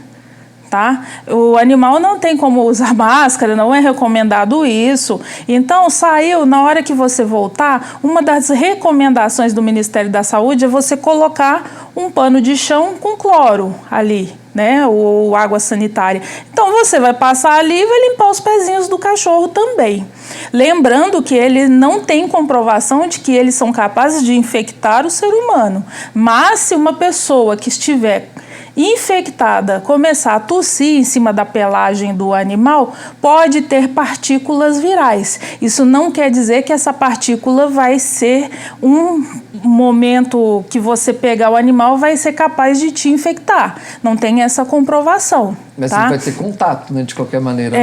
Tá? O animal não tem como usar máscara, não é recomendado isso. Então, saiu, na hora que você voltar, uma das recomendações do Ministério da Saúde é você colocar um pano de chão com cloro ali, né? Ou água sanitária. Então, você vai passar ali e vai limpar os pezinhos do cachorro também. Lembrando que ele não tem comprovação de que eles são capazes de infectar o ser humano. Mas, se uma pessoa que estiver infectada começar a tossir em cima da pelagem do animal, pode ter partículas virais. Isso não quer dizer que essa partícula vai ser um momento que você pegar o animal vai ser capaz de te infectar. Não tem essa comprovação. Mas tá? Você vai ter contato, né, de qualquer maneira.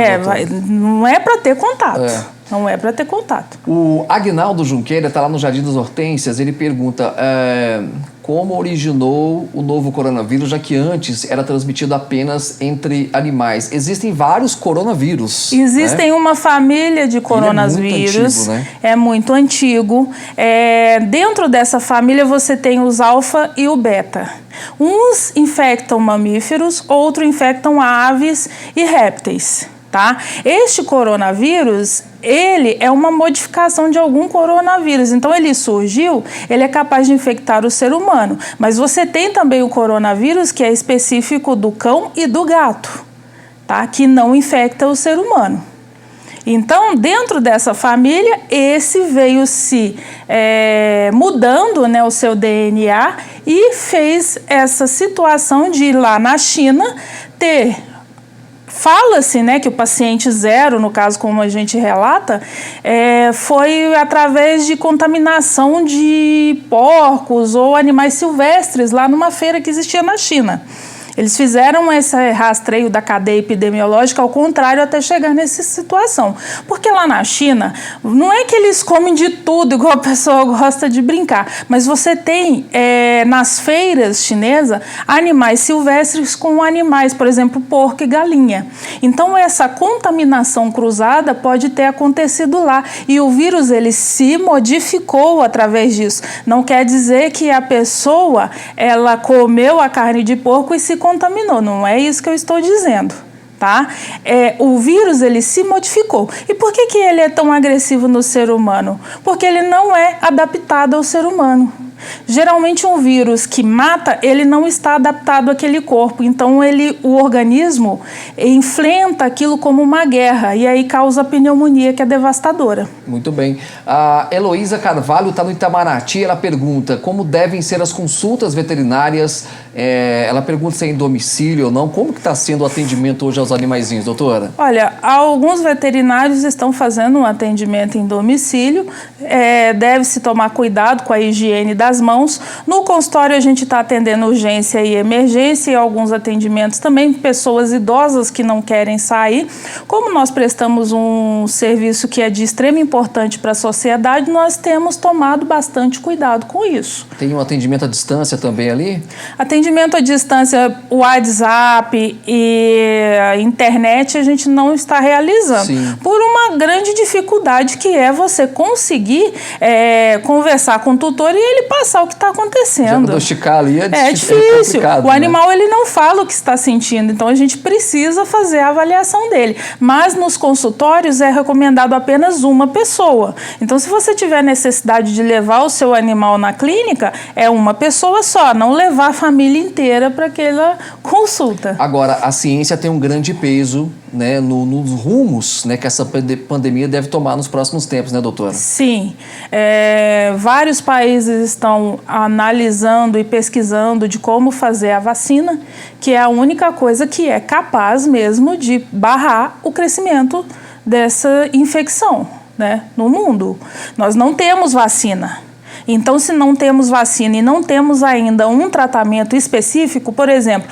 Não é para ter contato. Não é para ter contato. O Agnaldo Junqueira está lá no Jardim das Hortênsias, ele pergunta como originou o novo coronavírus, já que antes era transmitido apenas entre animais. Existem vários coronavírus. Existem, né? Uma família de coronavírus. É muito antigo. Dentro dessa família você tem os alfa e o beta. Uns infectam mamíferos, outros infectam aves e répteis. Tá? Este coronavírus, ele é uma modificação de algum coronavírus. Então, ele surgiu, ele é capaz de infectar o ser humano. Mas você tem também o coronavírus, que é específico do cão e do gato, tá? Que não infecta o ser humano. Então, dentro dessa família, esse veio se mudando, né, o seu DNA e fez essa situação de ir lá na China ter... Fala-se, né, que o paciente zero, no caso como a gente relata, foi através de contaminação de porcos ou animais silvestres lá numa feira que existia na China. Eles fizeram esse rastreio da cadeia epidemiológica ao contrário até chegar nessa situação. Porque lá na China, não é que eles comem de tudo, igual a pessoa gosta de brincar, mas você tem nas feiras chinesas animais silvestres com animais, por exemplo, porco e galinha. Então essa contaminação cruzada pode ter acontecido lá e o vírus ele se modificou através disso. Não quer dizer que a pessoa ela comeu a carne de porco e se contaminou, não é isso que eu estou dizendo, tá? O vírus, ele se modificou. E por que ele é tão agressivo no ser humano? Porque ele não é adaptado ao ser humano. Geralmente um vírus que mata, ele não está adaptado àquele corpo, então o organismo enfrenta aquilo como uma guerra e aí causa pneumonia que é devastadora. Muito bem. A Heloísa Carvalho está no Itamaraty, ela pergunta como devem ser as consultas veterinárias, ela pergunta se é em domicílio ou não, como que está sendo o atendimento hoje aos animaizinhos, doutora? Olha, alguns veterinários estão fazendo um atendimento em domicílio, deve-se tomar cuidado com a higiene das mãos. No consultório a gente está atendendo urgência e emergência e alguns atendimentos também, pessoas idosas que não querem sair. Como nós prestamos um serviço que é de extrema importância para a sociedade, nós temos tomado bastante cuidado com isso. Tem um atendimento à distância também ali? Atendimento à distância, o WhatsApp e a internet a gente não está realizando. Sim. Por uma grande dificuldade que é você conseguir conversar com o tutor e ele passar o que está acontecendo. Diagnosticar ali é difícil. O animal ele não fala o que está sentindo, então a gente precisa fazer a avaliação dele. Mas nos consultórios é recomendado apenas uma pessoa. Então se você tiver necessidade de levar o seu animal na clínica, é uma pessoa só, não levar a família inteira para aquela consulta. Agora, a ciência tem um grande peso, né, nos rumos, né, que essa pandemia deve tomar nos próximos tempos, né, doutora? Sim. Vários países estão analisando e pesquisando de como fazer a vacina, que é a única coisa que é capaz mesmo de barrar o crescimento dessa infecção, né, no mundo. Nós não temos vacina. Então, se não temos vacina e não temos ainda um tratamento específico, por exemplo,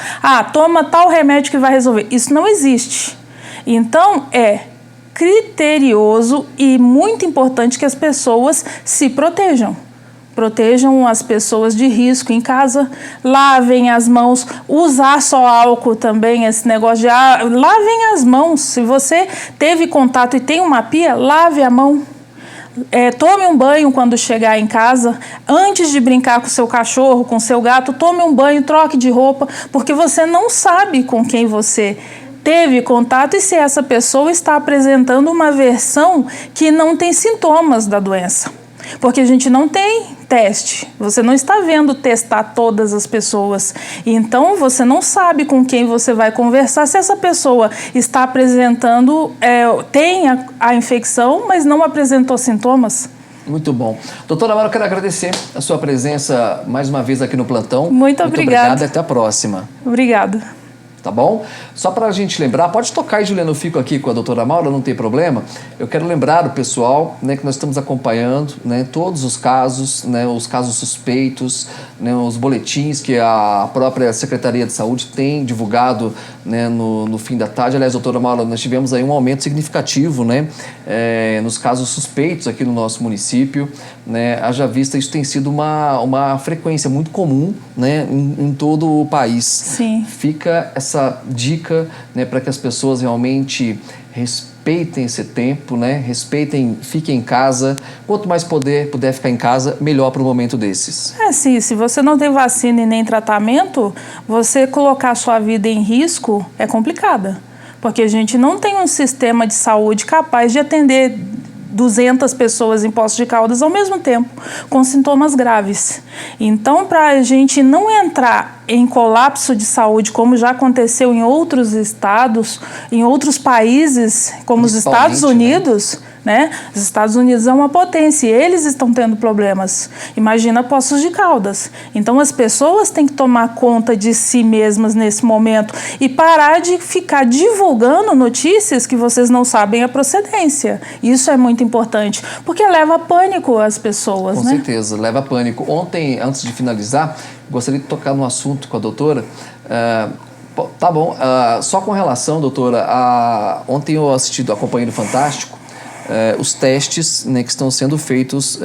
toma tal remédio que vai resolver. Isso não existe. Então, é criterioso e muito importante que as pessoas se protejam. Protejam as pessoas de risco em casa, lavem as mãos, usar só álcool também, esse negócio de lavem as mãos. Se você teve contato e tem uma pia, lave a mão. Tome um banho quando chegar em casa, antes de brincar com seu cachorro, com seu gato, tome um banho, troque de roupa, porque você não sabe com quem você teve contato e se essa pessoa está apresentando uma versão que não tem sintomas da doença. Porque a gente não tem teste, você não está vendo testar todas as pessoas, então você não sabe com quem você vai conversar se essa pessoa está apresentando, tem a infecção, mas não apresentou sintomas. Muito bom. Doutora Amaro, eu quero agradecer a sua presença mais uma vez aqui no plantão. Muito obrigada. E até a próxima. Obrigada. Tá bom? Só para a gente lembrar, pode tocar, Juliana, eu fico aqui com a doutora Maura, não tem problema. Eu quero lembrar o pessoal, né, que nós estamos acompanhando, né, todos os casos, né, os casos suspeitos, né, os boletins que a própria Secretaria de Saúde tem divulgado, né, no fim da tarde. Aliás, doutora Maura, nós tivemos aí um aumento significativo, né, nos casos suspeitos aqui no nosso município, né, haja vista, isso tem sido uma frequência muito comum, né, em todo o país. Sim. Fica essa dica, né, para que as pessoas realmente respeitem esse tempo, né, fiquem em casa. Quanto mais puder ficar em casa, melhor para um momento desses. Sim, se você não tem vacina e nem tratamento, você colocar a sua vida em risco é complicada. Porque a gente não tem um sistema de saúde capaz de atender 200 pessoas em Poços de Caldas ao mesmo tempo, com sintomas graves. Então, para a gente não entrar em colapso de saúde, como já aconteceu em outros estados, em outros países, como os Estados Unidos, né? Os Estados Unidos é uma potência e eles estão tendo problemas. Imagina Poços de Caldas. Então, as pessoas têm que tomar conta de si mesmas nesse momento e parar de ficar divulgando notícias que vocês não sabem a procedência. Isso é muito importante, porque leva pânico às pessoas, Com certeza, leva pânico. Ontem, antes de finalizar, gostaria de tocar num assunto com a doutora. Tá bom, só com relação, doutora, ontem eu acompanhei no Fantástico, os testes, né, que estão sendo feitos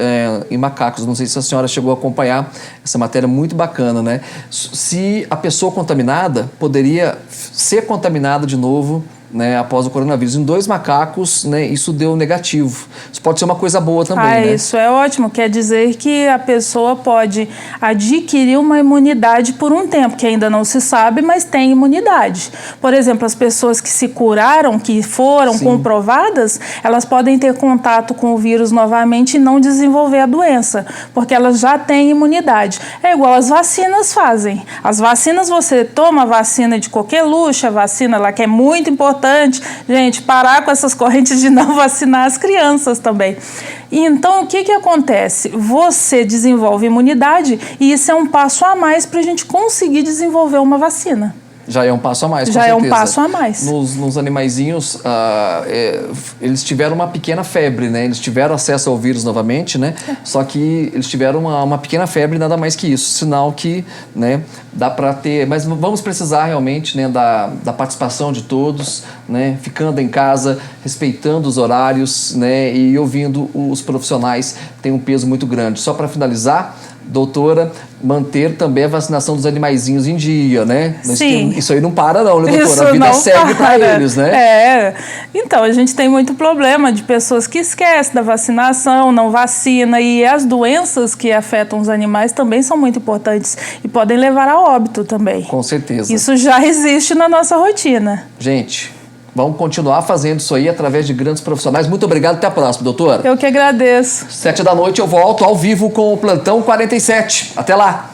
em macacos. Não sei se a senhora chegou a acompanhar essa matéria muito bacana, né? Se a pessoa contaminada poderia ser contaminada de novo, né, após o coronavírus. Em 2 macacos, né, isso deu negativo. Isso pode ser uma coisa boa também, né? Isso é ótimo. Quer dizer que a pessoa pode adquirir uma imunidade por um tempo, que ainda não se sabe, mas tem imunidade. Por exemplo, as pessoas que se curaram, que foram comprovadas, elas podem ter contato com o vírus novamente e não desenvolver a doença, porque elas já têm imunidade. É igual as vacinas fazem. As vacinas, você toma a vacina de coqueluche, a vacina lá que é muito importante, gente, parar com essas correntes de não vacinar as crianças também. Então, o que acontece? Você desenvolve imunidade e isso é um passo a mais para a gente conseguir desenvolver uma vacina. Já é um passo a mais, com certeza. Já é um passo a mais. Nos animaizinhos, eles tiveram uma pequena febre, né? Eles tiveram acesso ao vírus novamente, né? Só que eles tiveram uma pequena febre, nada mais que isso. Sinal que, né, dá para ter... Mas vamos precisar realmente, né, da participação de todos, né? Ficando em casa, respeitando os horários, né? E ouvindo os profissionais, tem um peso muito grande. Só para finalizar, doutora, manter também a vacinação dos animaizinhos em dia, né? Sim. Isso aí não para não, né, doutora? Isso a vida segue para eles, né? Então, a gente tem muito problema de pessoas que esquecem da vacinação, não vacina, e as doenças que afetam os animais também são muito importantes e podem levar a óbito também. Com certeza. Isso já existe na nossa rotina. Gente, vamos continuar fazendo isso aí através de grandes profissionais. Muito obrigado, até a próxima, doutora. Eu que agradeço. 7 da noite eu volto ao vivo com o Plantão 47. Até lá!